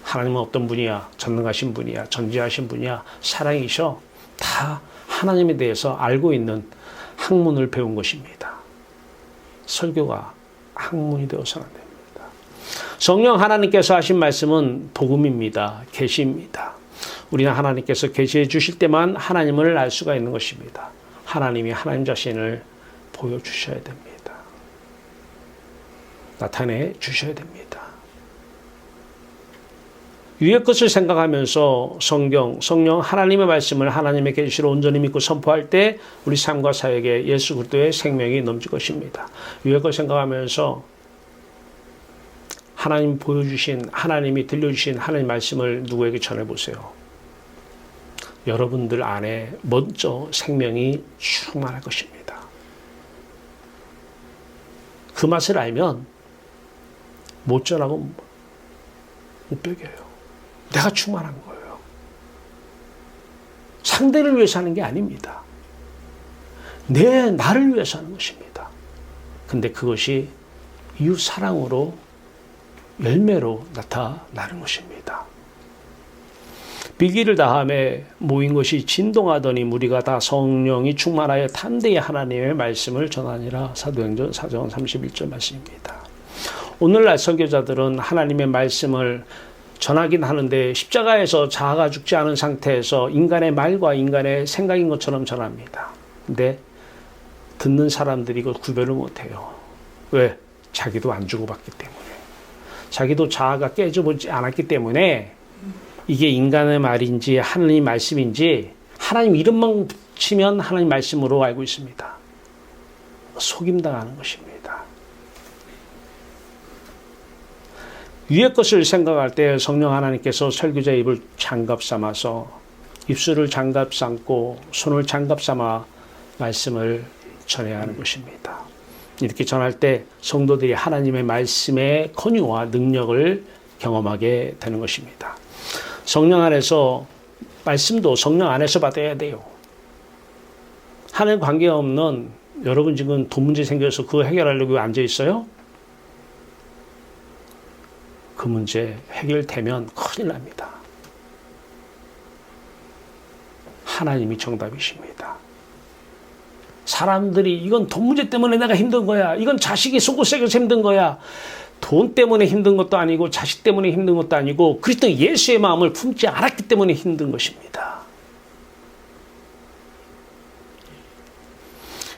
하나님은 어떤 분이야? 전능하신 분이야? 전지하신 분이야? 사랑이셔? 다 하나님에 대해서 알고 있는 학문을 배운 것입니다. 설교가 학문이 되어서는 안 됩니다. 성령 하나님께서 하신 말씀은 복음입니다. 계시입니다. 우리는 하나님께서 계시해 주실 때만 하나님을 알 수가 있는 것입니다. 하나님이 하나님 자신을 보여주셔야 됩니다. 나타내 주셔야 됩니다. 위의 것을 생각하면서 성령 하나님의 말씀을 하나님의 계시로 온전히 믿고 선포할 때 우리 삶과 사역에 예수 그리스도의 생명이 넘칠 것입니다. 위의 것을 생각하면서 하나님 보여주신 하나님이 들려주신 하나님 말씀을 누구에게 전해보세요. 여러분들 안에 먼저 생명이 충만할 것입니다. 그 맛을 알면 못 전하고 못 배겨요. 내가 충만한 거예요. 상대를 위해서 하는 게 아닙니다. 나를 위해서 하는 것입니다. 근데 그것이 이웃 사랑으로 열매로 나타나는 것입니다. 비기를 다함에 모인 것이 진동하더니 무리가 다 성령이 충만하여 담대히 하나님의 말씀을 전하니라. 사도행전 4장 31절 말씀입니다. 오늘날 선교자들은 하나님의 말씀을 전하긴 하는데 십자가에서 자아가 죽지 않은 상태에서 인간의 말과 인간의 생각인 것처럼 전합니다. 근데 듣는 사람들이 이걸 구별을 못해요. 왜? 자기도 안 주고받기 때문에. 자기도 자아가 깨져보지 않았기 때문에 이게 인간의 말인지 하나님 말씀인지 하나님 이름만 붙이면 하나님 말씀으로 알고 있습니다. 속임당하는 것입니다. 위의 것을 생각할 때 성령 하나님께서 설교자의 입을 장갑 삼아서 입술을 장갑 삼고 손을 장갑 삼아 말씀을 전해야 하는 것입니다. 이렇게 전할 때 성도들이 하나님의 말씀의 권위와 능력을 경험하게 되는 것입니다. 성령 안에서 말씀도 성령 안에서 받아야 돼요. 하나님 관계없는 여러분 지금 돈 문제 생겨서 그거 해결하려고 앉아 있어요? 그 문제 해결되면 큰일 납니다. 하나님이 정답이십니다. 사람들이 이건 돈 문제 때문에 내가 힘든 거야. 이건 자식이 속옷색에서 힘든 거야. 돈 때문에 힘든 것도 아니고 자식 때문에 힘든 것도 아니고 그리스도 예수의 마음을 품지 않았기 때문에 힘든 것입니다.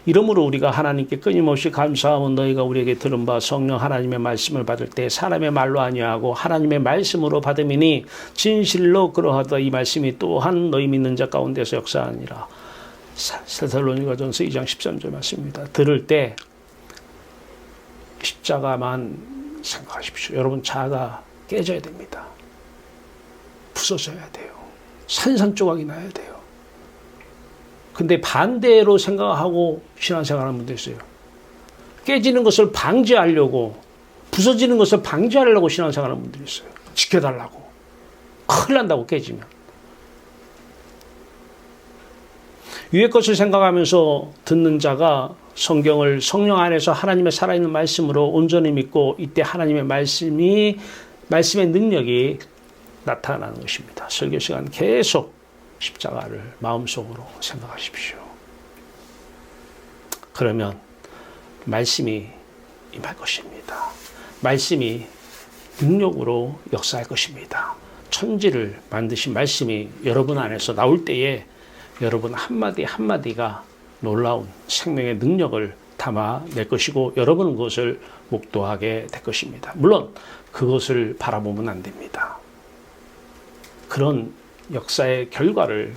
이러므로 우리가 하나님께 끊임없이 감사하면 너희가 우리에게 들은 바 성령 하나님의 말씀을 받을 때 사람의 말로 아니하고 하나님의 말씀으로 받음이니 진실로 그러하다. 이 말씀이 또한 너희 믿는 자 가운데서 역사하니라. 데살로니가전서 2장 13절 말씀입니다. 들을 때 십자가만 생각하십시오. 여러분 자아가 깨져야 됩니다. 부서져야 돼요. 산산조각이 나야 돼요. 근데 반대로 생각하고 신앙생활하는 분도 있어요. 깨지는 것을 방지하려고, 부서지는 것을 방지하려고 신앙생활하는 분들이 있어요. 지켜달라고. 큰일 난다고 깨지면. 위의 것을 생각하면서 듣는 자가 성경을 성령 안에서 하나님의 살아있는 말씀으로 온전히 믿고 이때 하나님의 말씀의 능력이 나타나는 것입니다. 설교 시간 계속 십자가를 마음속으로 생각하십시오. 그러면 말씀이 임할 것입니다. 말씀이 능력으로 역사할 것입니다. 천지를 만드신 말씀이 여러분 안에서 나올 때에 여러분 한마디 한마디가 놀라운 생명의 능력을 담아낼 것이고 여러분은 그것을 목도하게 될 것입니다. 물론 그것을 바라보면 안 됩니다. 그런 역사의 결과를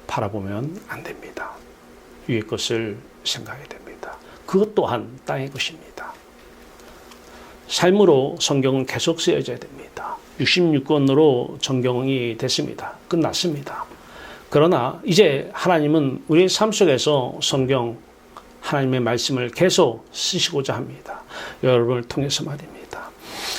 바라보면 안 됩니다. 위의 것을 생각해야 됩니다. 그것 또한 땅의 것입니다. 삶으로 성경은 계속 쓰여져야 됩니다. 66권으로 정경이 됐습니다. 끝났습니다. 그러나 이제 하나님은 우리의 삶 속에서 성경 하나님의 말씀을 계속 쓰시고자 합니다. 여러분을 통해서 말입니다.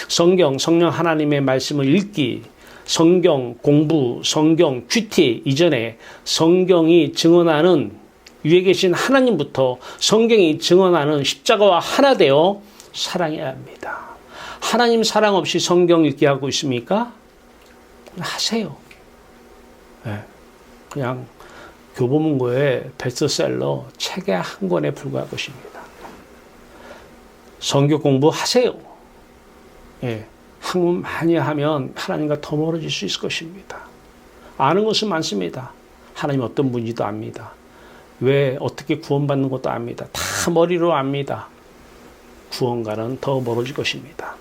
성령 하나님의 말씀을 읽기, 성경 공부, 성경 큐티 이전에 성경이 증언하는 위에 계신 하나님부터 성경이 증언하는 십자가와 하나 되어 사랑해야 합니다. 하나님 사랑 없이 성경 읽기 하고 있습니까? 하세요. 네. 그냥 교보문고의 베스트셀러 책의 한 권에 불과할 것입니다. 성경 공부하세요. 예. 학문 많이 하면 하나님과 더 멀어질 수 있을 것입니다. 아는 것은 많습니다. 하나님 어떤 분인지도 압니다. 왜 어떻게 구원받는 것도 압니다. 다 머리로 압니다. 구원과는 더 멀어질 것입니다.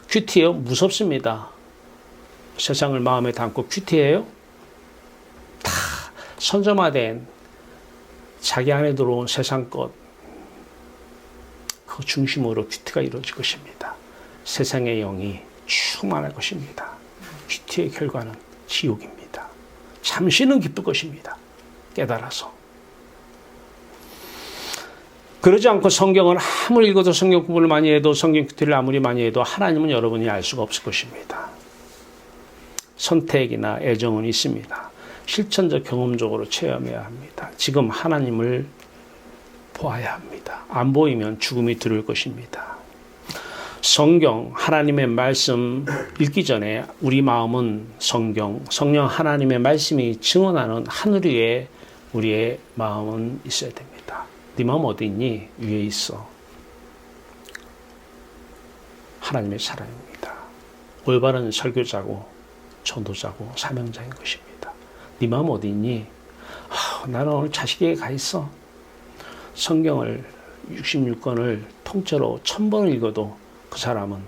큐티예요? 무섭습니다. 세상을 마음에 담고 큐티예요? 다 선점화된 자기 안에 들어온 세상 것, 그 중심으로 큐티가 이루어질 것입니다. 세상의 영이 충만할 것입니다. 큐티의 결과는 지옥입니다. 잠시는 기쁠 것입니다. 깨달아서. 그러지 않고 성경을 아무리 읽어도 성경 공부를 많이 해도 성경 큐티를 아무리 많이 해도 하나님은 여러분이 알 수가 없을 것입니다. 선택이나 애정은 있습니다. 실천적 경험적으로 체험해야 합니다. 지금 하나님을 보아야 합니다. 안 보이면 죽음이 들을 것입니다. 성경 하나님의 말씀 읽기 전에 우리 마음은 성령 하나님의 말씀이 증언하는 하늘 위에 우리의 마음은 있어야 됩니다. 네 마음 어디 있니? 위에 있어. 하나님의 사랑입니다. 올바른 설교자고 전도자고 사명자인 것입니다. 네 마음 어디 있니? 나는 오늘 자식에게 가 있어. 성경을 66권을 통째로 1000번을 읽어도 그 사람은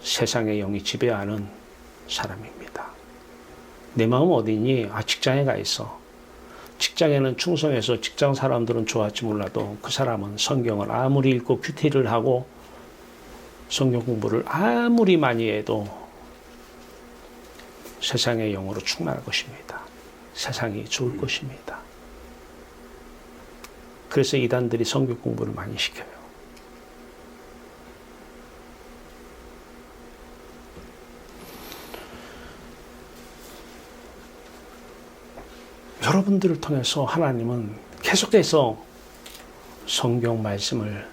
세상의 영이 지배하는 사람입니다. 내 마음 어디 있니? 직장에 가 있어. 직장에는 충성해서 직장 사람들은 좋았지 몰라도 그 사람은 성경을 아무리 읽고 큐티를 하고 성경 공부를 아무리 많이 해도 세상의 영으로 충만할 것입니다. 세상이 좋을 것입니다. 그래서 이단들이 성경 공부를 많이 시켜요. 여러분들을 통해서 하나님은 계속해서 성경 말씀을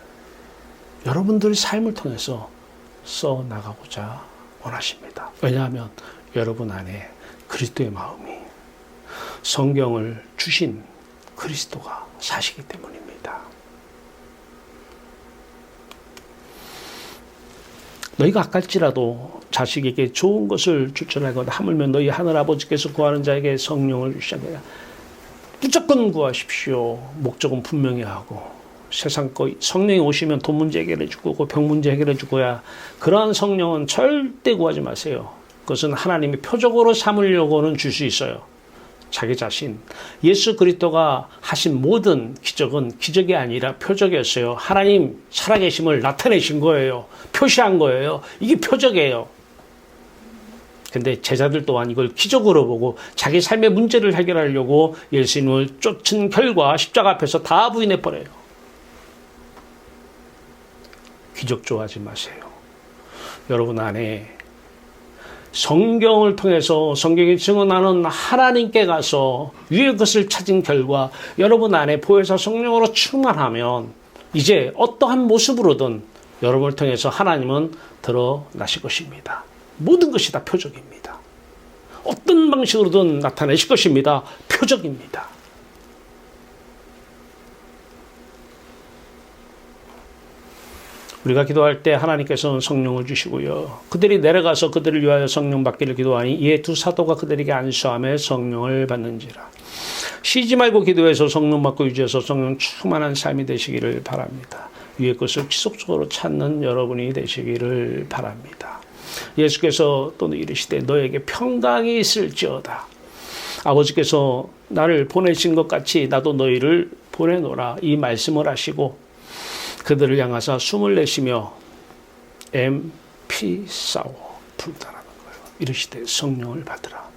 여러분들의 삶을 통해서 써 나가고자 원하십니다. 왜냐하면 여러분 안에 그리스도의 마음이 성경을 주신 그리스도가 사시기 때문입니다. 너희가 악할지라도 자식에게 좋은 것을 추천하거나 하물며 너희 하늘아버지께서 구하는 자에게 성령을 주시느니라. 무조건 구하십시오. 목적은 분명히 하고 세상 거 성령이 오시면 돈 문제 해결해 주고 병 문제 해결해 주고야 그러한 성령은 절대 구하지 마세요. 그것은 하나님이 표적으로 삼으려고는 줄 수 있어요. 자기 자신 예수 그리스도가 하신 모든 기적은 기적이 아니라 표적이었어요. 하나님 살아계심을 나타내신 거예요. 표시한 거예요. 이게 표적이에요. 근데 제자들 또한 이걸 기적으로 보고 자기 삶의 문제를 해결하려고 예수님을 쫓은 결과 십자가 앞에서 다 부인해버려요. 기적 좋아하지 마세요. 여러분 안에 성경을 통해서 성경이 증언하는 하나님께 가서 위의 것을 찾은 결과 여러분 안에 보혜사 성령으로 충만하면 이제 어떠한 모습으로든 여러분을 통해서 하나님은 드러나실 것입니다. 모든 것이 다 표적입니다. 어떤 방식으로든 나타내실 것입니다. 표적입니다. 우리가 기도할 때 하나님께서는 성령을 주시고요. 그들이 내려가서 그들을 위하여 성령 받기를 기도하니 이에 두 사도가 그들에게 안수하며 성령을 받는지라. 쉬지 말고 기도해서 성령 받고 유지해서 성령 충만한 삶이 되시기를 바랍니다. 위의 것을 지속적으로 찾는 여러분이 되시기를 바랍니다. 예수께서 또 이르시되 너에게 평강이 있을지어다. 아버지께서 나를 보내신 것 같이 나도 너희를 보내노라. 이 말씀을 하시고 그들을 향하사 숨을 내쉬며 엠피사오 부르다라는 거예요. 이르시되 성령을 받으라.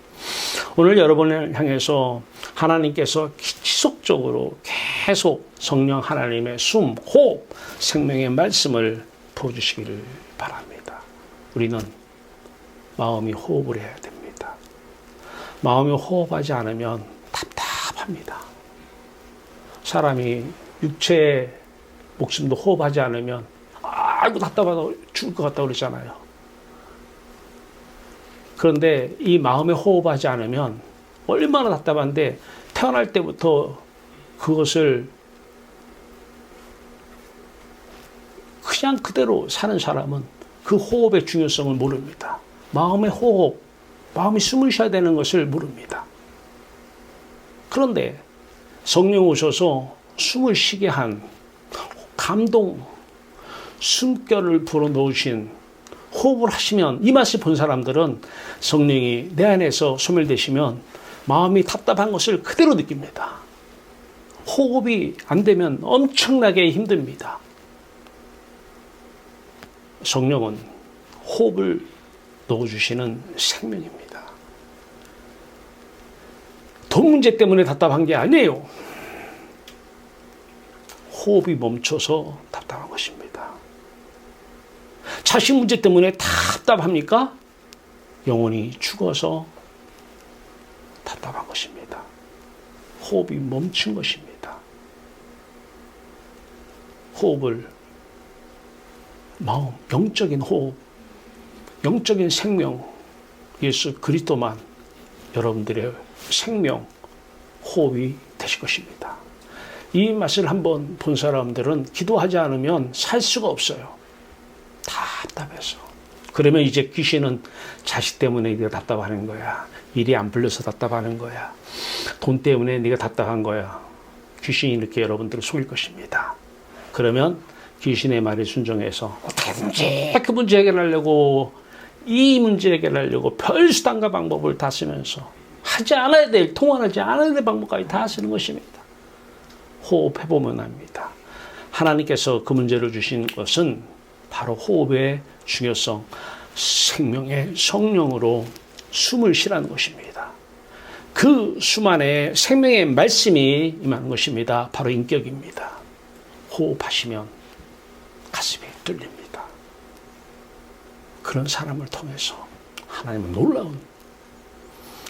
오늘 여러분을 향해서 하나님께서 지속적으로 계속 성령 하나님의 숨, 호흡, 생명의 말씀을 부어주시기를 바랍니다. 우리는 마음이 호흡을 해야 됩니다. 마음이 호흡하지 않으면 답답합니다. 사람이 육체의 목숨도 호흡하지 않으면 아이고 답답하다 죽을 것 같다고 그러잖아요. 그런데 이 마음에 호흡하지 않으면 얼마나 답답한데 태어날 때부터 그것을 그냥 그대로 사는 사람은 그 호흡의 중요성을 모릅니다. 마음의 호흡, 마음이 숨을 쉬어야 되는 것을 모릅니다. 그런데 성령 오셔서 숨을 쉬게 한 감동, 숨결을 불어넣으신 호흡을 하시면 이 맛을 본 사람들은 성령이 내 안에서 소멸되시면 마음이 답답한 것을 그대로 느낍니다. 호흡이 안 되면 엄청나게 힘듭니다. 성령은 호흡을 넣어주시는 생명입니다. 돈 문제 때문에 답답한 게 아니에요. 호흡이 멈춰서 답답한 것입니다. 자식 문제 때문에 답답합니까? 영혼이 죽어서 답답한 것입니다. 호흡이 멈춘 것입니다. 호흡을 마음, 영적인 호흡, 영적인 생명, 예수 그리스도만 여러분들의 생명, 호흡이 되실 것입니다. 이 맛을 한번 본 사람들은 기도하지 않으면 살 수가 없어요. 답답해서. 그러면 이제 귀신은 자식 때문에 네가 답답하는 거야. 일이 안 풀려서 답답하는 거야. 돈 때문에 네가 답답한 거야. 귀신이 이렇게 여러분들을 속일 것입니다. 그러면 귀신의 말에 순종해서 어떻게든지 그 문제 해결하려고 이 문제 해결하려고 별수단과 방법을 다 쓰면서 하지 않아야 될, 통원하지 않아야 될 방법까지 다 쓰는 것입니다. 호흡해보면 압니다. 하나님께서 그 문제를 주신 것은 바로 호흡의 중요성, 생명의 성령으로 숨을 쉬라는 것입니다. 그 숨 안에 생명의 말씀이 임하는 것입니다. 바로 인격입니다. 호흡하시면 가슴이 뚫립니다. 그런 사람을 통해서 하나님은 놀라운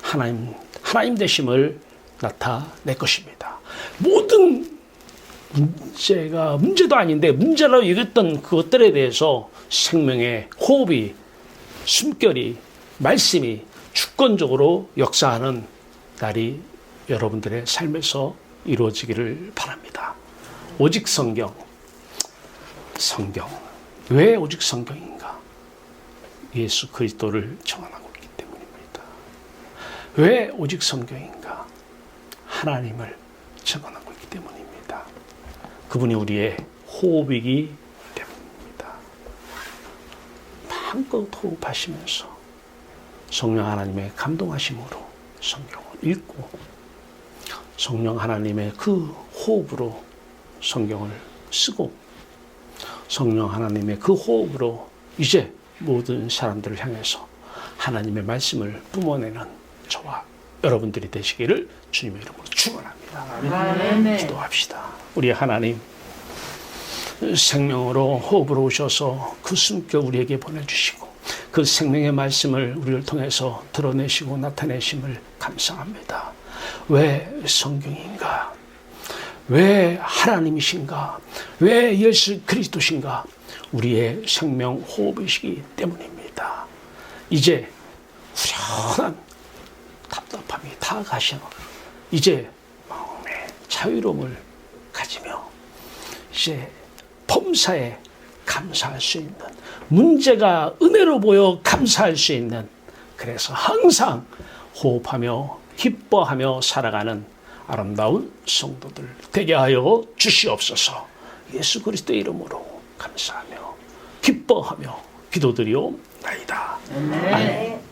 하나님 되심을 나타낼 것입니다. 모든 문제도 아닌데 문제라고 여겼던 그것들에 대해서 생명의 호흡이, 숨결이, 말씀이 주권적으로 역사하는 날이 여러분들의 삶에서 이루어지기를 바랍니다. 오직 성경. 왜 오직 성경인가? 예수 그리스도를 정언하고 있기 때문입니다. 왜 오직 성경인가? 하나님을 정언하고 있기 때문입니다. 그분이 우리의 호흡이기 때문입니다. 마음껏 호흡하시면서 성령 하나님의 감동하심으로 성경을 읽고 성령 하나님의 그 호흡으로 성경을 쓰고 성령 하나님의 그 호흡으로 이제 모든 사람들을 향해서 하나님의 말씀을 뿜어내는 저와 여러분들이 되시기를 주님의 이름으로 축원합니다. 기도합시다. 우리 하나님, 생명으로 호흡으로 오셔서 그 숨결 우리에게 보내주시고 그 생명의 말씀을 우리를 통해서 드러내시고 나타내심을 감사합니다. 왜 성경인가? 왜 하나님이신가? 왜 예수 그리스도신가? 우리의 생명 호흡이시기 때문입니다. 이제 후련한 답답함이 다 가시고 이제 마음의 자유로움을 가지며 이제 범사에 감사할 수 있는, 문제가 은혜로 보여 감사할 수 있는, 그래서 항상 호흡하며 기뻐하며 살아가는 아름다운 성도들 되게 하여 주시옵소서. 예수 그리스도의 이름으로 감사하며 기뻐하며 기도드리옵나이다. 아멘.